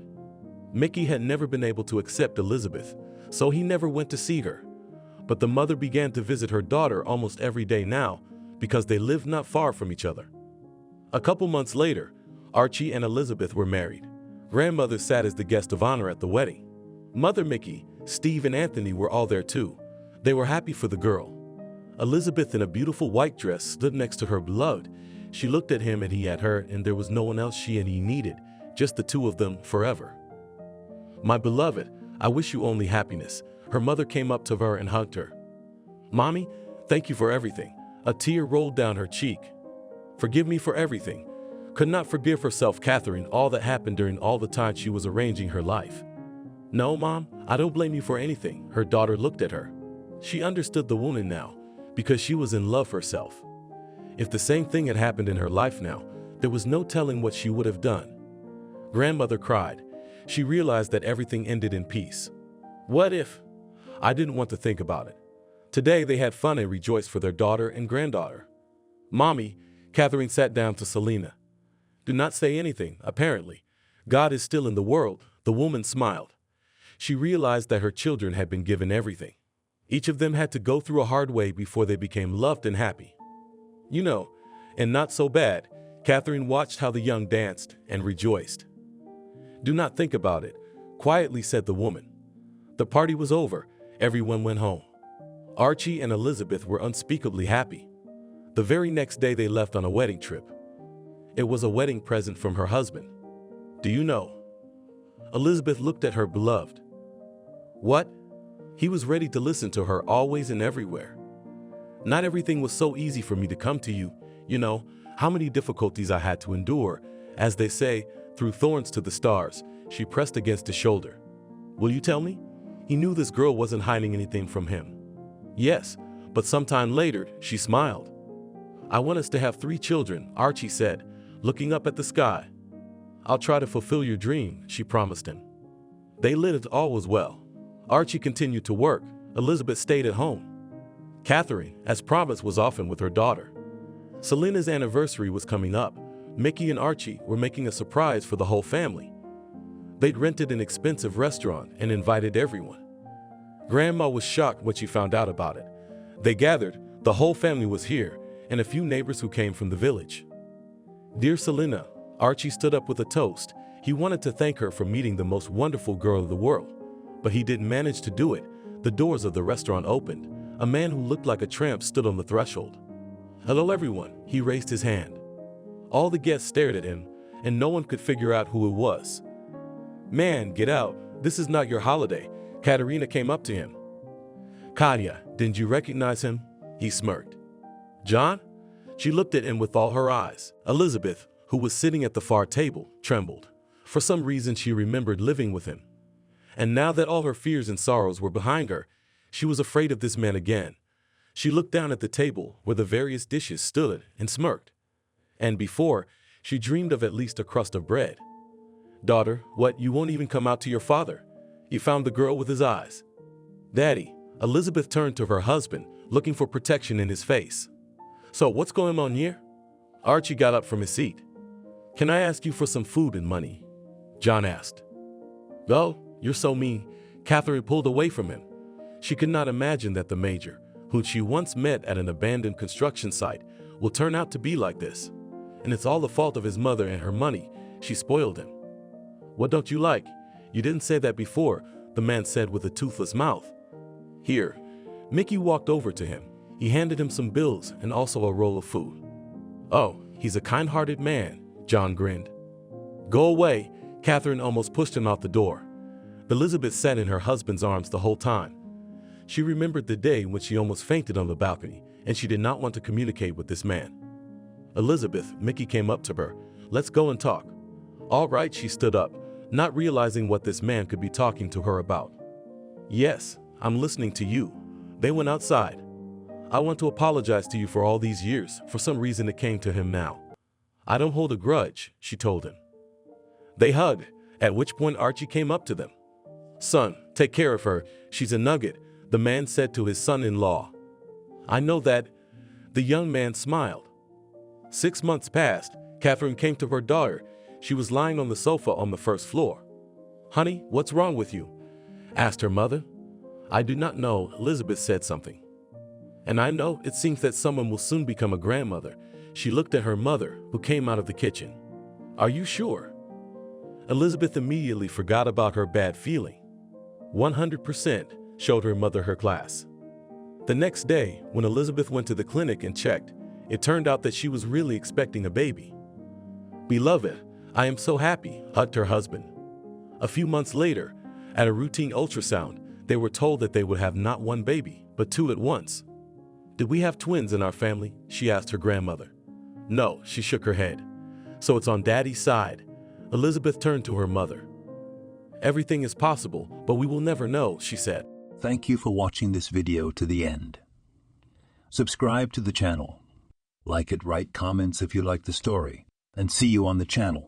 Mickey had never been able to accept Elizabeth, so he never went to see her. But the mother began to visit her daughter almost every day now because they lived not far from each other. A couple months later, Archie and Elizabeth were married. Grandmother sat as the guest of honor at the wedding. Mother, Mickey, Steve, and Anthony were all there too. They were happy for the girl. Elizabeth, in a beautiful white dress, stood next to her beloved. She looked at him and he at her, and there was no one else she and he needed, just the two of them forever. My beloved, I wish you only happiness. Her mother came up to her and hugged her. Mommy, thank you for everything. A tear rolled down her cheek. Forgive me for everything. Could not forgive herself, Catherine, all that happened during all the time she was arranging her life. No, Mom, I don't blame you for anything. Her daughter looked at her. She understood the woman now, because she was in love herself. If the same thing had happened in her life now, there was no telling what she would have done. Grandmother cried. She realized that everything ended in peace. What if? I didn't want to think about it. Today they had fun and rejoiced for their daughter and granddaughter. Mommy, Catherine sat down to Selena. Do not say anything, apparently. God is still in the world. The woman smiled. She realized that her children had been given everything. Each of them had to go through a hard way before they became loved and happy. You know, and not so bad. Catherine watched how the young danced and rejoiced. Do not think about it, quietly said the woman. The party was over. Everyone went home. Archie and Elizabeth were unspeakably happy. The very next day they left on a wedding trip. It was a wedding present from her husband. Do you know? Elizabeth looked at her beloved. What? He was ready to listen to her always and everywhere. Not everything was so easy for me to come to you. You know, how many difficulties I had to endure. As they say, through thorns to the stars. She pressed against his shoulder. Will you tell me? He knew this girl wasn't hiding anything from him. Yes, but sometime later, she smiled. I want us to have 3 children, Archie said, looking up at the sky. I'll try to fulfill your dream, she promised him. They lived all was well. Archie continued to work. Elizabeth stayed at home. Catherine, as promised, was often with her daughter. Selena's anniversary was coming up. Mickey and Archie were making a surprise for the whole family. They'd rented an expensive restaurant and invited everyone. Grandma was shocked when she found out about it. They gathered, the whole family was here, and a few neighbors who came from the village. Dear Selena, Archie stood up with a toast. He wanted to thank her for meeting the most wonderful girl of the world, but he didn't manage to do it. The doors of the restaurant opened. A man who looked like a tramp stood on the threshold. Hello everyone, he raised his hand. All the guests stared at him, and no one could figure out who it was. Man, get out, this is not your holiday. Katerina came up to him. "Katya, didn't you recognize him?" He smirked. "John?" She looked at him with all her eyes. Elizabeth, who was sitting at the far table, trembled. For some reason she remembered living with him. And now that all her fears and sorrows were behind her, she was afraid of this man again. She looked down at the table where the various dishes stood and smirked. And before, she dreamed of at least a crust of bread. "Daughter, what, you won't even come out to your father?" He found the girl with his eyes. "Daddy," Elizabeth turned to her husband, looking for protection in his face. "So what's going on here?" Archie got up from his seat. "Can I ask you for some food and money?" John asked. "Oh, you're so mean." Catherine pulled away from him. She could not imagine that the major, whom she once met at an abandoned construction site, will turn out to be like this. And it's all the fault of his mother and her money. She spoiled him. "What don't you like? You didn't say that before," the man said with a toothless mouth. "Here." Mickey walked over to him. He handed him some bills and also a roll of food. "Oh, he's a kind-hearted man," John grinned. "Go away." Catherine almost pushed him out the door. Elizabeth sat in her husband's arms the whole time. She remembered the day when she almost fainted on the balcony, and she did not want to communicate with this man. "Elizabeth," Mickey came up to her. "Let's go and talk." "All right," she stood up, not realizing what this man could be talking to her about. "Yes, I'm listening to you." They went outside. "I want to apologize to you for all these years." For some reason it came to him now. "I don't hold a grudge," she told him. They hugged, at which point Archie came up to them. "Son, take care of her. She's a nugget," the man said to his son-in-law. "I know that." The young man smiled. 6 months passed. Catherine came to her daughter. She was lying on the sofa on the first floor. "Honey, what's wrong with you?" asked her mother. "I do not know," Elizabeth said something. "And I know it seems that someone will soon become a grandmother." She looked at her mother, who came out of the kitchen. "Are you sure?" Elizabeth immediately forgot about her bad feeling. 100%, showed her mother her glass. The next day, when Elizabeth went to the clinic and checked, it turned out that she was really expecting a baby. "Beloved, I am so happy," hugged her husband. A few months later, at a routine ultrasound, they were told that they would have not one baby, but 2 at once. "Did we have twins in our family?" she asked her grandmother. "No," she shook her head. "So it's on Daddy's side." Elizabeth turned to her mother. "Everything is possible, but we will never know," she said. Thank you for watching this video to the end. Subscribe to the channel. Like it, write comments if you like the story, and see you on the channel.